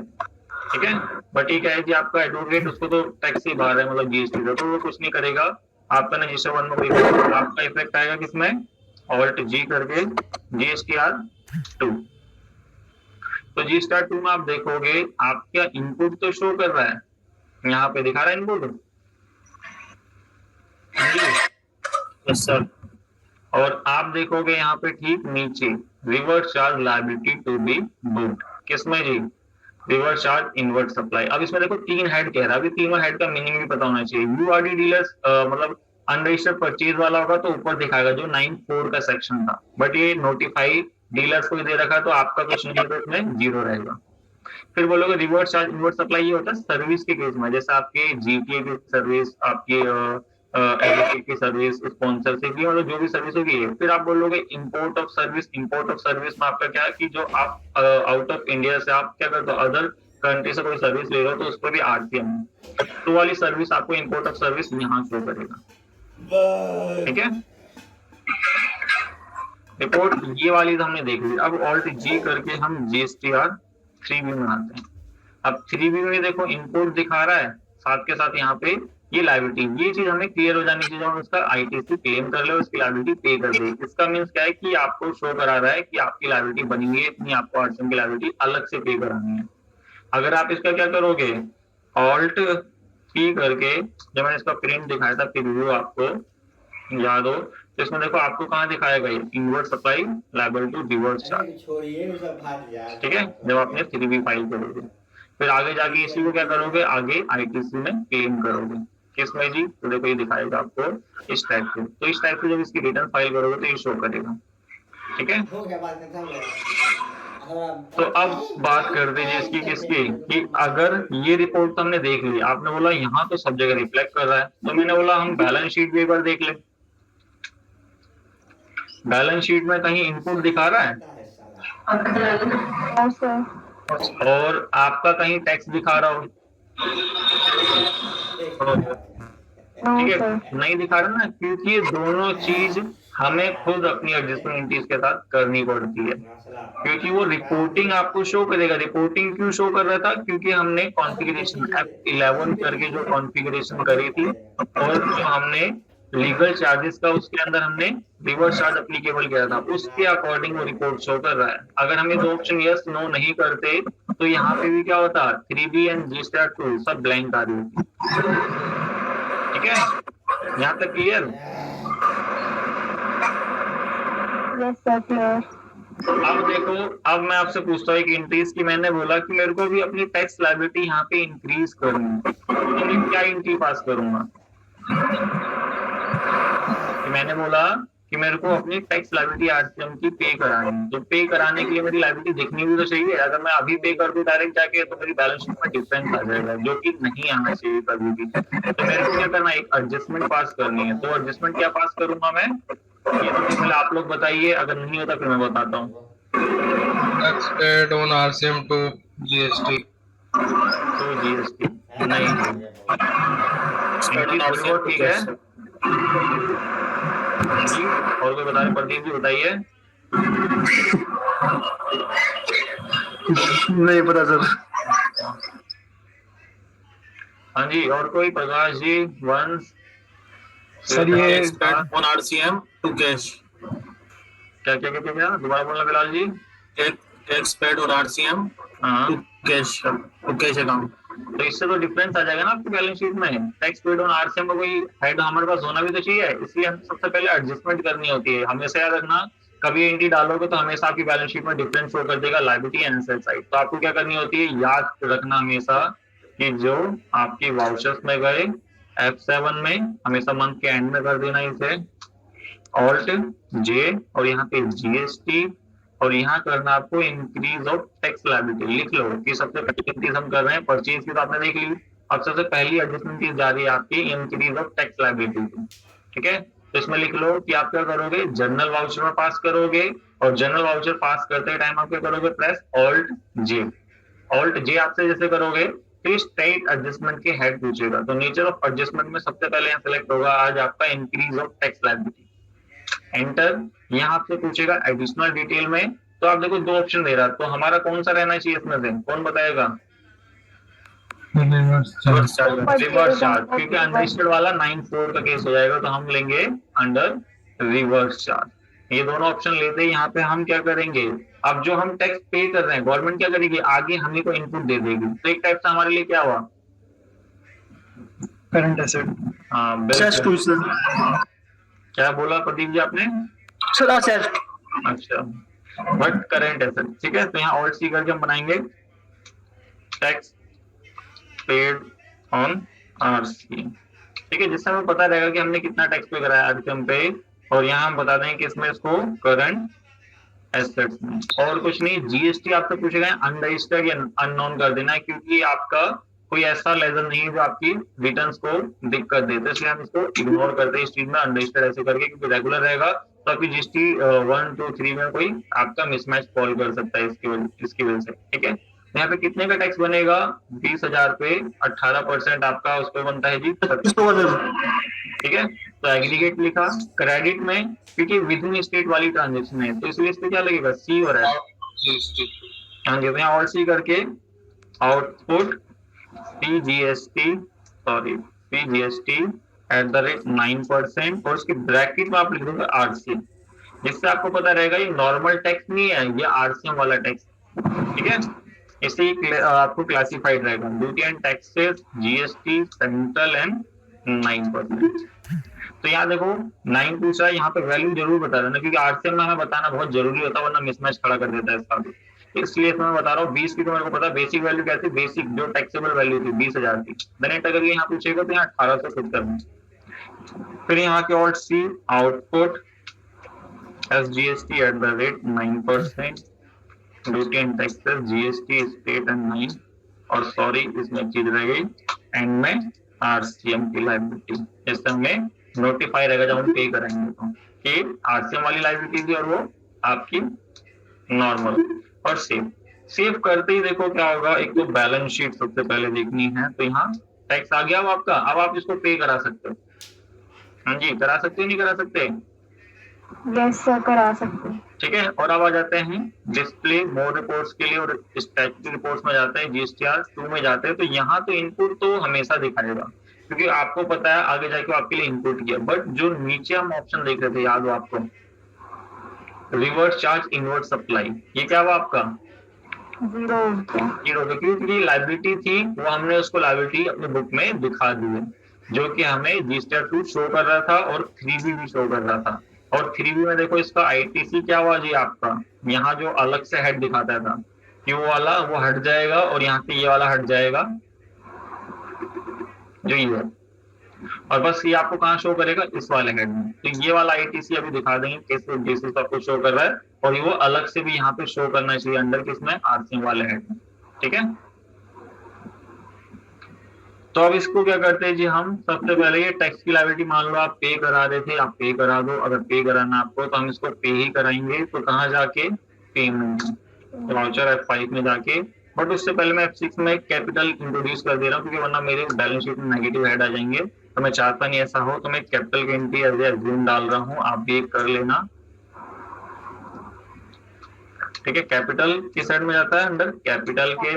Speaker 1: ठीक है, बट ये क्या है कि आपका एडवोकेट उसको तो टैक्स ही बाहर है, मतलब जीएसटी का, तो वो कुछ नहीं करेगा आपका ना GSTR 1 में कोई, आपका इफेक्ट आएगा किसमें, ऑल्ट जी करके GSTR 2। तो GSTR 2 में आप देखोगे आपका इनपुट तो शो कर रहा है, यहाँ पे दिखा रहा है इनपुट,
Speaker 6: यस सर।
Speaker 1: और आप देखोगे यहाँ पे ठीक नीचे reverse charge liability to be booked, किसमें जी, रिवर्स चार्ज इनवर्ट सप्लाई। अब इसमें देखो 3 हेड कह रहा है, अभी तीनों हेड का मीनिंग भी पता होना चाहिए। यूआरडी डीलर्स मतलब अनरजिस्टर्ड परचेज वाला होगा तो ऊपर दिखाएगा जो 9(4) का सेक्शन था, बट ये नोटिफाई डीलर्स को दे रखा तो आपका कुछ नहीं है, तो इसमें 0 रहेगा। फिर बोलोगे रिवर्स चार्ज इनवर्ट सप्लाई ये होता है सर्विस के केस में, जैसे आपके जीटीए की सर्विस, आपकी की सर्विस, स्पॉन्सरशिप की, मतलब जो भी सर्विस होगी। फिर आप बोलोगे import of service. Import of service में आपका क्या है कि जो आप आउट ऑफ इंडिया से आप क्या करते हो, अदर कंट्री से कोई सर्विस ले रहे हो तो उस पर भी आरटीएम है, तो वाली सर्विस आपको इंपोर्ट ऑफ सर्विस यहाँ शो करेगा। ठीक है, रिपोर्ट ये वाली तो हमने देख ली। अब ऑल्ट जी करके हम GSTR 3B में आते हैं। अब 3B में देखो इनपुट दिखा रहा है, साथ के साथ यहाँ पे ये लायबिलिटी, ये चीज हमें क्लियर हो जानी चाहिए, हम उसका आईटीसी क्लेम कर ले, उसकी लायबिलिटी पे कर दे। इसका मीन्स क्या है कि आपको शो करा रहा है कि आपकी लायबिलिटी बनी हुई है, इतनी आपको आरसीएम की लायबिलिटी अलग से पे करानी है। अगर आप इसका क्या करोगे, ऑल्ट पी करके, जब मैंने इसका प्रिंट दिखाया था प्रीव्यू आपको याद हो, तो इसमें देखो आपको कहाँ दिखाएगा ये invert supply liable to reverse charge. ठीक है, जब आपने 3B फाइल करोगे, फिर आगे जाके इसी को क्या करोगे, आगे आईटीसी में क्लेम करोगे, किसमें जी, तो देखो ये दिखाएगा आपको इस टाइप से। तो इस टाइप से जब इसकी रिटर्न फाइल करोगे तो ये शो करेगा। ठीक है, तो अब बात करते हैं इसकी किसकी, कि अगर ये रिपोर्ट तो हमने देख ली, आपने बोला यहाँ तो सब जगह रिफ्लेक्ट कर रहा है, तो मैंने बोला हम बैलेंस शीट भी एक बार देख ले। बैलेंस शीट में कहीं इनपुट दिखा रहा है और आपका कहीं टैक्स दिखा रहा हो, ठीक है, नहीं दिखा रहा ना, क्योंकि ये दोनों चीज हमें खुद अपनी एडजस्टमेंट के साथ करनी पड़ती है, क्योंकि वो रिपोर्टिंग आपको शो करेगा। रिपोर्टिंग क्यों शो कर रहा था, क्योंकि हमने कॉन्फ़िगरेशन F11 करके जो कॉन्फ़िगरेशन करी थी, और जो हमने लीगल चार्जेस का उसके अंदर हमने रिवर्स चार्ज एप्लीकेबल किया था, उसके अकॉर्डिंग वो रिपोर्ट शो कर रहा है। अगर हम ये दो ऑप्शन यस नो नहीं करते तो यहाँ पे भी क्या होता, 3B एंड GSTR 2 सब ब्लैंक आ रही होती। ठीक है, यहाँ तक क्लियर? अब देखो, अब मैं आपसे पूछता हूँ एक इंक्रीज की, मैंने बोला कि मेरे को भी अपनी टैक्स लायबिलिटी यहाँ पे इंक्रीज करनी है, तो मैं क्या एंट्री पास करूंगा? मैंने बोला कि मेरे को अपनी टैक्स लायबिलिटी आरसीएम की पे करानी है। तो पे कराने के लिए मेरी लायबिलिटी दिखनी भी तो चाहिए। अगर मैं अभी पे कर दूं डायरेक्ट जाके तो मेरी बैलेंस शीट में डिफरेंस आ जाएगा, जो कि नहीं आना चाहिए कभी भी। तो मेरे को क्या करना है, एक एडजस्टमेंट पास करनी है। तो एडजस्टमेंट क्या पास करूंगा मैं, ये सबसे पहले आप लोग बताइए, अगर नहीं होता फिर मैं बताता हूँ।
Speaker 2: Tax paid on RCM to GST.
Speaker 1: तो जीएसटी नहीं,
Speaker 6: Paid on
Speaker 1: थोड़ी बहुत ठीक है
Speaker 6: RCM.
Speaker 1: जी। और कोई बता रहे, प्रदीप जी बताइए।
Speaker 6: नहीं पता सर।
Speaker 1: हाँ जी, और कोई, प्रकाश जी, वंश।
Speaker 6: सर ये paid on RCM to cash.
Speaker 1: क्या क्या क्या क्या, दोबारा बोलना बिलाल जी।
Speaker 6: Tax paid on RCM
Speaker 1: हाँ,
Speaker 6: to cash account.
Speaker 1: तो इससे तो डिफरेंस आ जाएगा ना आपकी बैलेंस शीट में। टैक्स पेड ऑन आरसीएम का कोई हेड हमारे पास होना भी तो चाहिए, इसलिए हमें सबसे पहले एडजस्टमेंट करनी होती है। हमेशा याद रखना, कभी एंट्री डालोगे तो हमेशा आपकी बैलेंस शीट में डिफरेंस शो कर देगा लायबिलिटी एंड एसेट साइड। तो आपको क्या करनी होती है, याद रखना हमेशा कि जो आपकी वाउचर्स में गए F7 में, हमेशा मंथ के एंड में कर देना इसे, ऑल्ट जे और यहाँ पे जीएसटी, और यहाँ करना आपको इंक्रीज ऑफ टैक्स लायबिलिटी। लिख लो कि सबसे पहली चीज हम कर रहे हैं परचेज की, तो आपने देख ली। अब सबसे पहली एडजस्टमेंट चीज जा रही है आपकी इंक्रीज ऑफ टैक्स लायबिलिटी। ठीक है, तो इसमें लिख लो कि आप क्या करोगे, जनरल वाउचर में पास करोगे, और जनरल वाउचर पास करते टाइम आप क्या करोगे, प्रेस ऑल्ट जे। ऑल्ट जे आपसे जैसे करोगे तो स्टेट एडजस्टमेंट के हेड पूछेगा। तो नेचर ऑफ एडजस्टमेंट में सबसे पहले यहाँ सेलेक्ट होगा आज आपका increase of tax liability. Enter, यहाँ आपसे पूछेगा एडिशनल डिटेल में। तो आप देखो दो ऑप्शन दे रहा है, तो हमारा कौन सा रहना चाहिए इसमें से, कौन बताएगा? रिवर्स चार्ज, क्योंकि अनरजिस्टर्ड वाला 9(4) का केस हो जाएगा, तो हम लेंगे अंडर रिवर्स चार्ज। ये दोनों ऑप्शन लेते हैं। यहाँ पे हम क्या करेंगे, अब जो हम टैक्स पे कर रहे हैं गवर्नमेंट क्या करेगी, आगे हमें को इनपुट दे देगी। तो एक टाइप से हमारे लिए क्या हुआ,
Speaker 6: करंट एसेट।
Speaker 1: हाँ बिल्कुल। क्या बोला प्रदीप जी आपने?
Speaker 6: Sir asset.
Speaker 1: अच्छा, बट करेंट एसेट। ठीक है, तो यहाँ ऑल्ट सी करके हम बनाएंगे टैक्स पेड ऑन आरसी। ठीक है, जिससे हमें पता रहेगा कि हमने कितना टैक्स पे कराया आरसीएम पे, और यहाँ हम बता देंगे कि इसमें इसको करंट एसेट्स में, और कुछ नहीं। जीएसटी आपसे पूछेगा अनरजिस्टर्ड या अननोन कर देना है, क्योंकि आपका कोई ऐसा लेजर नहीं है जो आपकी रिटर्न्स को दिक्कत देते, इसलिए हम इसको इग्नोर करते हैं इस चीज में, अनरजिस्टर्ड ऐसे करके, क्योंकि रेगुलर रहेगा तो आपकी जीएसटी 1, 2, 3 में कोई आपका मिसमैच फॉल कर सकता है इसकी वजह से। ठीक है, यहाँ पे कितने का टैक्स बनेगा, 20,000 पे 18% आपका उस पर बनता है जी। ठीक है, तो एग्रीगेट लिखा। क्रेडिट में क्योंकि विद इन स्टेट वाली ट्रांजेक्शन है, तो इसलिए इस पे क्या लगेगा, सी और एस। हाँ जी, तो यहाँ ऑल्ट सी करके आउटपुट पीजीएसटी @9%, और उसके ब्रैकेट में आप लिख दोगे आरसी, जिससे आपको पता रहेगा ये नॉर्मल टैक्स नहीं है, ये आरसीएम वाला टैक्स। ठीक है, इससे आपको क्लासिफाइड रहेगा duty and taxes, GST, central and 9%। तो यहाँ देखो 9 पूछा है, यहाँ पे वैल्यू जरूर बता देना, क्योंकि आरसीएम में हमें बताना बहुत जरूरी होता है, वरना मिसमैच खड़ा कर देता है इसका भी। इसलिए मैं बता रहा हूँ 20 की, तो मेरे को पता बेसिक वैल्यू क्या थी, बेसिक जो टैक्सेबल वैल्यू थी 20,000 की। देन अगर ये यहाँ पूछेगा तो यहाँ 1800 खुद करना। फिर यहाँ के alt C output SGST @9%, duty and taxes, GST, state and 9, और सॉरी इसमें चीज रह गई एंड में आरसीएम की लायबिलिटी। इस समय में नोटिफाई रहेगा जब हम पे करेंगे तो कि आरसीएम वाली लायबिलिटी थी और वो आपकी नॉर्मल। और सेव करते ही देखो क्या होगा, एक तो बैलेंस शीट सबसे पहले देखनी है, तो यहाँ टैक्स आ गया अब आपका। अब आप इसको पे करा सकते हो। हाँ जी, करा सकते हो, नहीं करा सकते?
Speaker 4: यस सर, करा सकते हैं।
Speaker 1: ठीक है, और अब आ जाते हैं डिस्प्ले मोर रिपोर्ट्स के लिए, और स्टैट्यूटरी रिपोर्ट्स में जाते हैं, जीएसटीआर 2 में जाते हैं। तो यहाँ तो इनपुट तो हमेशा दिखाएगा, क्योंकि आपको पता है आगे जाके आपके लिए इनपुट किया। बट जो नीचे हम ऑप्शन देख रहे थे, याद हो आपको, रिवर्स चार्ज इनवर्ट सप्लाई, ये क्या हुआ आपका, जीरो। क्योंकि लायबिलिटी थी वो हमने उसको लायबिलिटी अपने बुक में दिखा दी है, जो कि हमें जीएसटीआर 2 शो कर रहा था और 3B भी शो कर रहा था। और 3B में देखो इसका आईटीसी क्या हुआ जी आपका, यहाँ जो अलग से हेड दिखाता था क्यू वाला वो हट जाएगा, और यहाँ से ये वाला हट जाएगा जो ये है। और बस ये आपको कहाँ शो करेगा, इस वाले हेड में। तो ये वाला आईटीसी अभी दिखा देंगे किस बेसिस पर आपको शो कर रहा है, और ये वो अलग से भी यहाँ पे शो करना चाहिए अंडर किसमें, आरसीएम वाले हेड में। ठीक है, तो अब इसको क्या करते हैं जी, हम सबसे पहले ये टैक्स की लायबिलिटी मान लो आप पे करा रहे थे, आप पे करा दो। अगर पे कराना आपको तो हम इसको पे ही कराएंगे। तो कहाँ जाके, पेमेंट वाउचर F5 में जाके। बट उससे पहले मैं F6 में कैपिटल इंट्रोड्यूस कर दे रहा हूँ, क्योंकि वरना मेरे बैलेंस शीट में नेगेटिव हेड आ जाएंगे, तो मैं चाहता नहीं ऐसा हो। तो मैं कैपिटल की एंट्री एज एज्यूम डाल रहा हूँ, आप भी कर लेना। ठीक है, कैपिटल किस साइड में जाता है, अंडर कैपिटल के।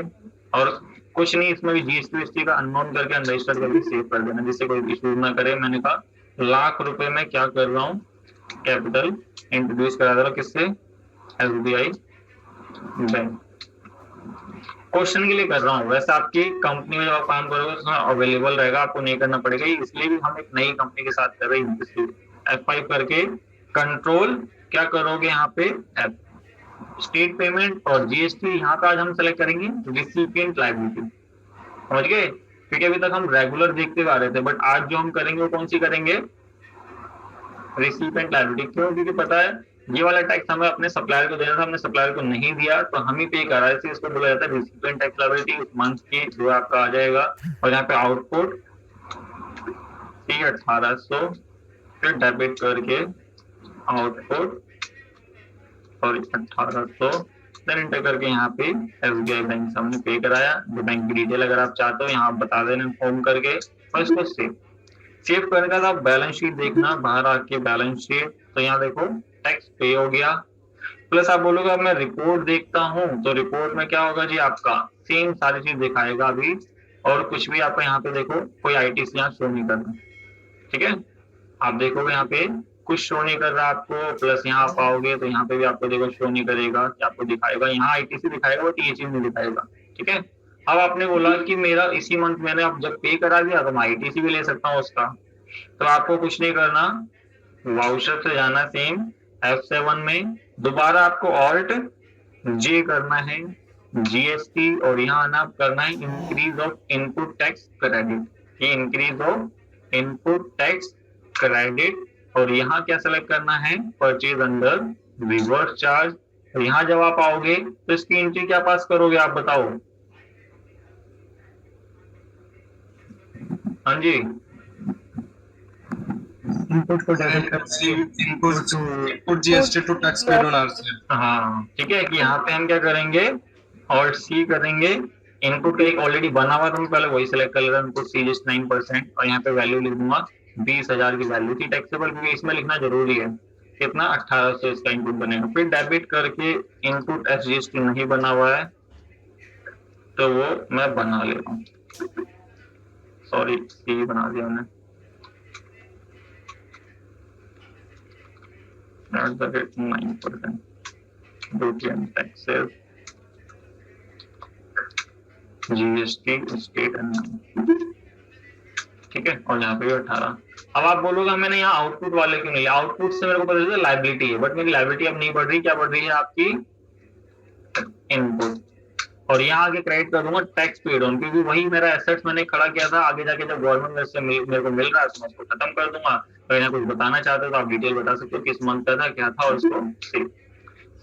Speaker 1: और कुछ नहीं, इसमें भी जीएसटी का अननोन करके अनरजिस्टर्ड करके सेव कर देना, जिससे कोई इशू ना करे। मैंने कहा ₹1,00,000 में क्या कर रहा हूँ, कैपिटल इंट्रोड्यूस करा दे रहा हूँ, किससे, एसबीआई बैंक। क्वेश्चन के लिए कर रहा हूँ, वैसे आपकी कंपनी में जब आप काम करोगे तो अवेलेबल रहेगा, आपको नहीं करना पड़ेगा। इसलिए भी हम एक नई कंपनी के साथ कर रहे हैं। F5 करके कंट्रोल क्या करोगे यहाँ पे, F स्टेट पेमेंट और जीएसटी। यहाँ का आज हम सेलेक्ट करेंगे रिसिपिएंट लायबिलिटी, समझ गए। क्योंकि अभी तक हम रेगुलर देखते आ रहे थे, बट आज जो हम करेंगे वो कौन सी करेंगे, रिसिपिएंट लायबिलिटी। क्यों, क्योंकि पता है ये वाला टैक्स हमें अपने सप्लायर को देना था, हमने सप्लायर को नहीं दिया, तो हम ही पे करा है। इसको बोला जाता है रिसिपिएंट टैक्स लायबिलिटी। उस मंथ की जो आपका आ जाएगा, और यहाँ पे आउटपुट 1800 फिर डेबिट करके आउटपुट और 1800 देन एंटर करके यहाँ पे एसबीआई बैंक से हमने पे कराया। जो बैंक की डिटेल अगर आप चाहते हो यहाँ बता देना फॉर्म करके, और इसको सेव करने का आप बैलेंस शीट देखना, बाहर आके बैलेंस शीट। तो यहाँ देखो टैक्स पे हो गया, प्लस आप बोलोगे अब मैं रिपोर्ट देखता हूँ, तो रिपोर्ट में क्या होगा जी, आपका सेम सारी चीज दिखाएगा अभी, और कुछ भी आपको यहाँ पे देखो कोई आईटीसी यहाँ शो नहीं करना। ठीक है, आप देखोगे यहाँ पे कुछ शो नहीं कर रहा आपको, प्लस यहाँ आप आओगे तो यहाँ पे भी आपको देखो शो नहीं करेगा, कि आपको दिखाएगा यहाँ आईटीसी दिखाएगा, बट ये चीज नहीं दिखाएगा। ठीक है, अब आपने बोला कि मेरा इसी मंथ मैंने अब जब पे करा दिया तो मैं आईटीसी भी ले सकता हूँ उसका। तो आपको कुछ नहीं करना, वाउचर से जाना सेम F7 में, दोबारा आपको ऑल्ट जे करना है, जीएसटी, और यहाँ आना करना है increase of input tax credit, ये increase of input tax credit. और यहाँ क्या सेलेक्ट करना है, परचेज अंडर रिवर्स चार्ज। और यहाँ जब आप आओगे तो इसकी एंट्री क्या पास करोगे, आप बताओ। हाँ जी,
Speaker 2: इनपुट को direct input GST to tax paid on RCM.
Speaker 1: हाँ ठीक है, कि यहाँ पे हम क्या करेंगे, और सी करेंगे। इनपुट का एक ऑलरेडी बना हुआ, तो मैं पहले वही सेलेक्ट कर लेता हूँ, इनपुट सी जस्ट 9%, और यहाँ पे वैल्यू लिख दूंगा 20,000 की वैल्यू थी टैक्सेबल, क्योंकि इसमें लिखना जरूरी है। कितना, 1800 इसका इनपुट बनेगा। फिर डेबिट करके इनपुट एसजीएसटी नहीं बना हुआ है, तो वो मैं बना लेता हूँ, सॉरी सी बना दिया मैंने। At the rate 9% duty and taxes, GST, state and, ठीक है। और यहाँ पे 18। अब आप बोलोगे मैंने यहाँ आउटपुट वाले क्यों नहीं, आउटपुट से मेरे को पता चलता है लायबिलिटी है, बट मेरी लायबिलिटी अब नहीं बढ़ रही, क्या बढ़ रही है आपकी, इनपुट। और यहाँ आगे क्रेडिट कर दूंगा टैक्स पेड ऑन, क्योंकि वही मेरा एसेट्स मैंने खड़ा किया था। आगे जाके जब गवर्नमेंट से मेरे को मिल रहा है तो मैं उसको खत्म कर दूंगा। तो यहाँ कुछ बताना चाहते हो तो आप डिटेल बता सकते हो, किस मंथ का था, क्या था, और उसको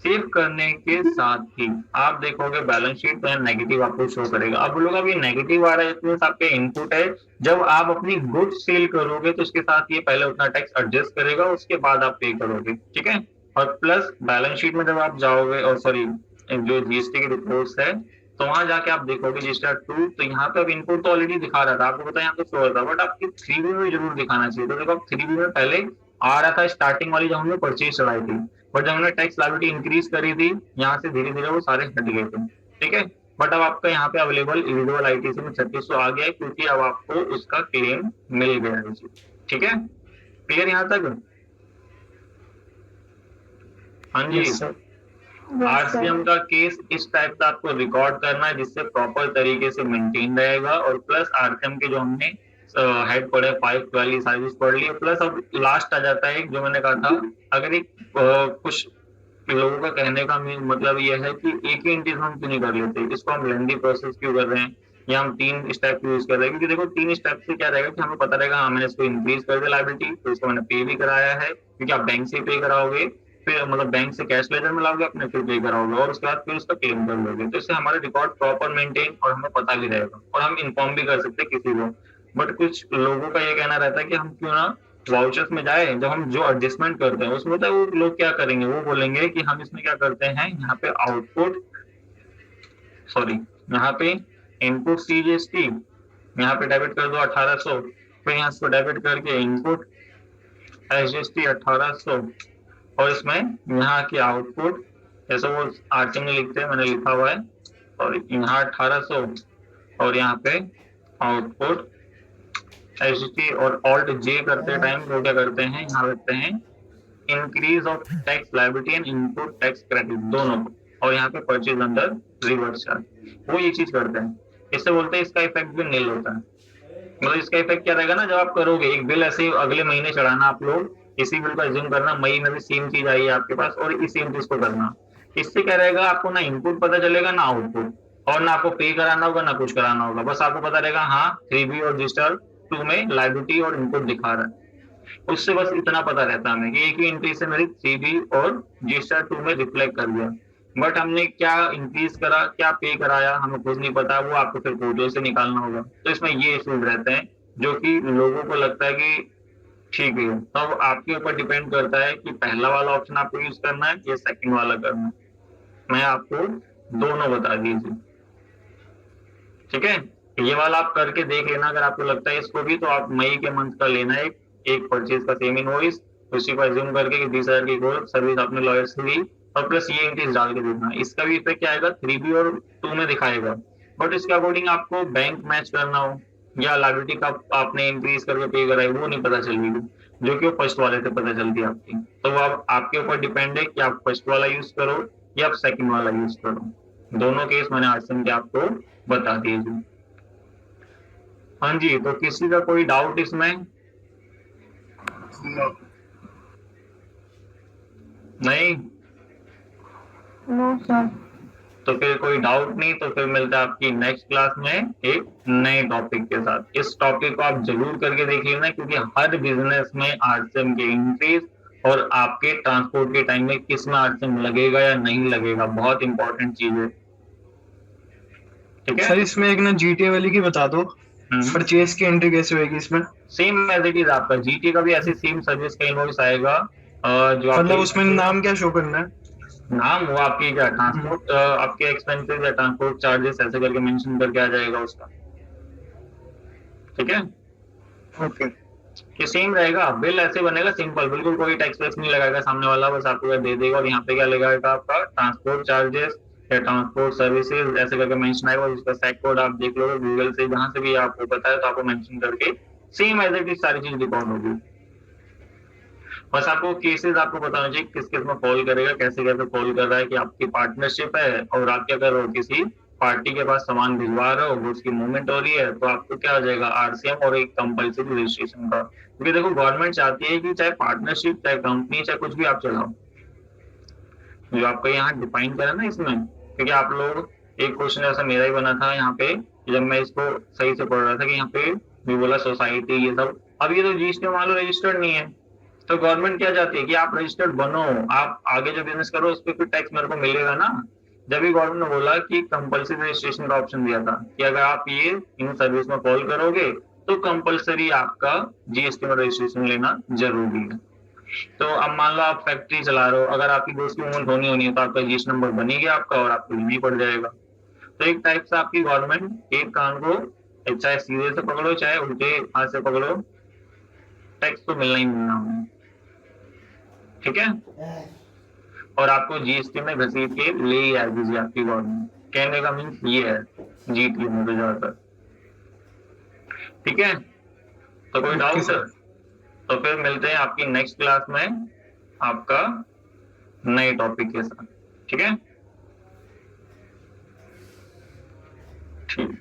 Speaker 1: सेव करने के साथ ही आप देखोगे बैलेंस शीट में नेगेटिव आपको शो करेगा। अब लोग अभी नेगेटिव आ रहा है, इसमें आपके इनपुट है। जब आप अपनी गुड सेल करोगे तो उसके साथ ये पहले उतना टैक्स एडजस्ट करेगा, उसके बाद आप पे करोगे। ठीक है, और प्लस बैलेंस शीट में जब आप जाओगे, और सॉरी जो जीएसटी की रिपोर्ट्स है, तो वहां जाके आप देखोगे जीएसटी 2, तो यहाँ पे अब इनपुट तो ऑलरेडी दिखा रहा था, आपको पता है यहाँ पे शो होता है, बट आपकी 3B में जरूर दिखाना चाहिए। तो देखो 3B में पहले आ रहा था स्टार्टिंग वाली जब हमने परचेज चढ़ाई थी, बट जब हमने टैक्स लायबिलिटी इंक्रीज करी थी, यहाँ से धीरे धीरे वो सारे हट गए थे। ठीक है, बट अब आपका यहाँ पे अवेलेबल इंडिविजुअल आईटीसी में 3600 आ गया है, क्योंकि अब आपको उसका क्लेम मिल गया है। ठीक है, क्लियर यहाँ तक? हाँ जी, आरसीएम का केस इस टाइप का आपको रिकॉर्ड करना है, जिससे प्रॉपर तरीके से मेंटेन रहेगा। और प्लस आरसीएम के जो हमने हेड पढ़े 5, 12 सारी पढ़ ली, प्लस अब लास्ट आ जाता है जो मैंने कहा था, अगर एक कुछ लोगों का कहने का मतलब ये है कि एक ही एंट्री हम क्यों नहीं कर लेते, इसको हम लेंदी प्रोसेस क्यों कर रहे हैं। ये हम 3 स्टेप यूज कर रहे हैं, क्योंकि देखो 3 स्टेप से क्या रहेगा कि हमें पता रहेगा हाँ मैंने इसको इंक्रीज कर दिया लायबिलिटी, तो इसको मैंने पे भी कराया है, क्योंकि आप बैंक से पे कराओगे, फिर मतलब बैंक से कैश लेजर में लाओगे अपने, फिर पे कराओगे और उसके बाद फिर उसका क्लेम कर लोगे, तो इससे हमारा रिकॉर्ड प्रॉपर मेंटेन और हमें पता भी रहेगा और हम इन्फॉर्म भी कर सकते हैं किसी को। बट कुछ लोगों का ये कहना रहता है कि हम क्यों ना वाउचर्स में जाए, जब हम जो एडजस्टमेंट करते हैं उसमें तो वो लोग क्या करेंगे, वो बोलेंगे कि हम इसमें क्या करते हैं, यहाँ पे आउटपुट सॉरी यहाँ पे इनपुट CGST, यहाँ पे डेबिट कर दो 1800, फिर यहाँ से डेबिट करके इनपुट SGST 1800, और इसमें यहाँ की आउटपुट जैसे वो आरटीएम में लिखते हैं, मैंने लिखा हुआ है, और यहाँ 1800 और यहाँ पे आउटपुट SGST, और ऑल्ट J करते टाइम वो क्या करते हैं, यहाँ लिखते हैं increase of tax liability and input tax credit दोनों को, और यहाँ पे परचेज अंडर रिवर्स चार्ज, वो ये चीज करते हैं। इससे बोलते हैं इसका इफेक्ट भी नील होता है। मतलब इसका इफेक्ट क्या रहेगा ना, जब आप करोगे एक बिल ऐसे ही अगले महीने चढ़ाना, आप लोग इसी बिल को एज्यूम करना मई में भी सेम चीज आई है आपके पास और इस सेम चीज को करना, इससे क्या रहेगा, आपको ना इनपुट पता चलेगा ना आउटपुट, और ना आपको पे कराना होगा ना कुछ कराना होगा, बस आपको पता रहेगा हाँ 3B और रजिस्टर 2 में लायबिलिटी और इनपुट दिखा रहा है, उससे बस इतना पता रहता है हमें कि एक ही एंट्री से मेरी 3B और रजिस्टर 2 में रिफ्लेक्ट कर दिया, बट हमने क्या इंक्रीज करा क्या पे कराया हमें कुछ नहीं पता, वो आपको फिर फोटो से निकालना होगा। तो इसमें ये इशूज रहते हैं जो कि लोगों को लगता है कि ठीक है, तब आपके ऊपर डिपेंड करता है कि पहला वाला ऑप्शन आपको यूज करना है या सेकंड वाला करना है। मैं आपको दोनों बता दीजिए, ठीक है। ये वाला आप करके देख लेना, अगर आपको लगता है इसको भी, तो आप मई के मंथ का लेना है एक परचेज का सेम इनवॉइस, उसी को एज्यूम करके कि 20,000 की कोर सर्विस आपने लॉयर से ली, और प्लस ये इंक्रीज डाल के देखना, इसका भी इफेक्ट क्या आएगा 3B और 2 में दिखाएगा, बट इसके अकॉर्डिंग आपको बैंक मैच करना हो या लायबिलिटी का आपने इंक्रीज करके पे कराई वो नहीं पता चलेगी, जो कि वो फर्स्ट वाले से पता चलती है आपकी। तो वो आप आपके ऊपर डिपेंड है कि आप फर्स्ट वाला यूज करो या आप सेकंड वाला यूज करो, दोनों केस मैंने आज सुन के आपको बता दीजिए। हाँ जी, तो किसी का कोई डाउट इसमें? नहीं?
Speaker 4: No sir.
Speaker 1: तो फिर कोई डाउट नहीं, तो फिर मिलता है आपकी नेक्स्ट क्लास में एक नए टॉपिक के साथ। इस टॉपिक को आप जरूर करके देख लेना, क्योंकि हर बिजनेस में RCM के इंक्रीज और आपके ट्रांसपोर्ट के टाइम में किस में RCM लगेगा या नहीं लगेगा, बहुत इंपॉर्टेंट चीज है, ठीक है।
Speaker 7: सर इसमें एक ना GTA वाली की बता दो, परचेज की एंट्री कैसे होगी इसमें?
Speaker 1: सेम एज इट इज आपका GT का भी ऐसे सेम सर्विस का इनवॉइस आएगा, जो
Speaker 7: मतलब उसमें नाम क्या शो करना है?
Speaker 1: नाम वो आपकी क्या ट्रांसपोर्ट आपके एक्सपेंसेस या ट्रांसपोर्ट चार्जेस ऐसे करके मेंशन करके आ जाएगा उसका, ठीक है।
Speaker 7: ओके।
Speaker 1: ये सेम रहेगा, बिल ऐसे बनेगा सिंपल, बिल्कुल कोई टैक्स वैक्स नहीं लगाएगा सामने वाला, बस आपको दे देगा, और यहाँ पे क्या लगाएगा आपका ट्रांसपोर्ट चार्जेस या ट्रांसपोर्ट सर्विसेज ऐसे करके मेंशन आएगा, और उसका सेक कोड आप देख लोगे गूगल से, जहां से भी आपको पता है तो आपको मेंशन करके सेम एज इट इज सारी चीज रिकॉर्ड होगी। बस आपको केसेस आपको बताना चाहिए किस किस में फॉल करेगा, कैसे कैसे फॉल कर रहा है, कि आपकी पार्टनरशिप है और आप क्या कर रहे हो, किसी पार्टी के पास सामान भिजवा रहे हो, वो उसकी मूवमेंट हो रही है, तो आपको क्या हो जाएगा RCM और एक कंपल्सरी रजिस्ट्रेशन का, क्योंकि देखो गवर्नमेंट चाहती है कि चाहे पार्टनरशिप चाहे कंपनी चाहे कुछ भी आप चलाओ, जो आपको यहाँ डिफाइन करा ना इसमें, क्योंकि आप लोग एक क्वेश्चन ऐसा मेरा ही बना था यहाँ पे, जब मैं इसको सही से पढ़ रहा था कि यहाँ पे भी बोला सोसाइटी ये सब, अब ये तो रजिस्टर मान लो रजिस्टर्ड नहीं है, तो गवर्नमेंट क्या चाहती है कि आप रजिस्टर्ड बनो, आप आगे जो बिजनेस करो उस पर फिर टैक्स मेरे को मिलेगा ना। जब भी गवर्नमेंट ने बोला कि कंपल्सरी रजिस्ट्रेशन का ऑप्शन दिया था कि अगर आप ये इन सर्विस में फॉल करोगे तो कंपल्सरी आपका GST में रजिस्ट्रेशन लेना जरूरी है। तो अब मान लो आप फैक्ट्री चला रहे हो, अगर आपकी दोस्त की मूवमेंट होनी है तो आपका GST नंबर बनेगी आपका और आपको लेना ही पड़ जाएगा। तो एक टाइप से आपकी गवर्नमेंट एक कान को चाहे सीधे से पकड़ो चाहे उल्टे हाथ से पकड़ो, टैक्स तो मिलना ही मिलना है, ठीक है। और आपको GST में घसीट के ले ही आ दीजिए आपकी गवर्नमेंट, कहने का मीन्स ये है GT में तो ज्यादातर, ठीक है। तो कोई डाउट है? तो फिर मिलते हैं आपकी नेक्स्ट क्लास में आपका नए टॉपिक के साथ, ठीक है। ठीक है।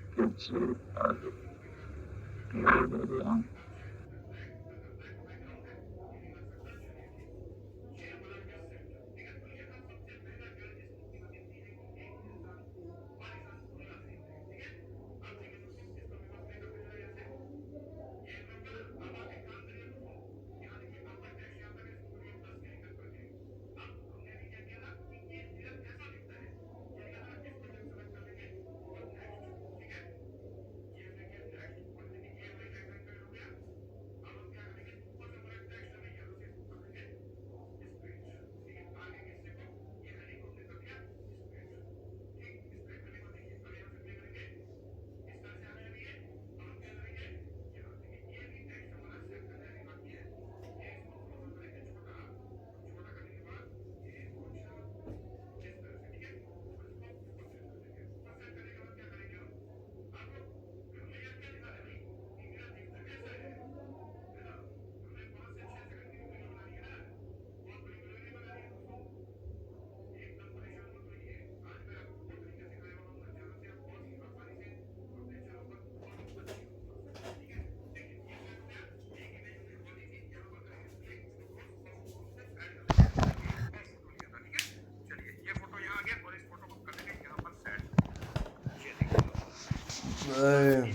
Speaker 8: अरे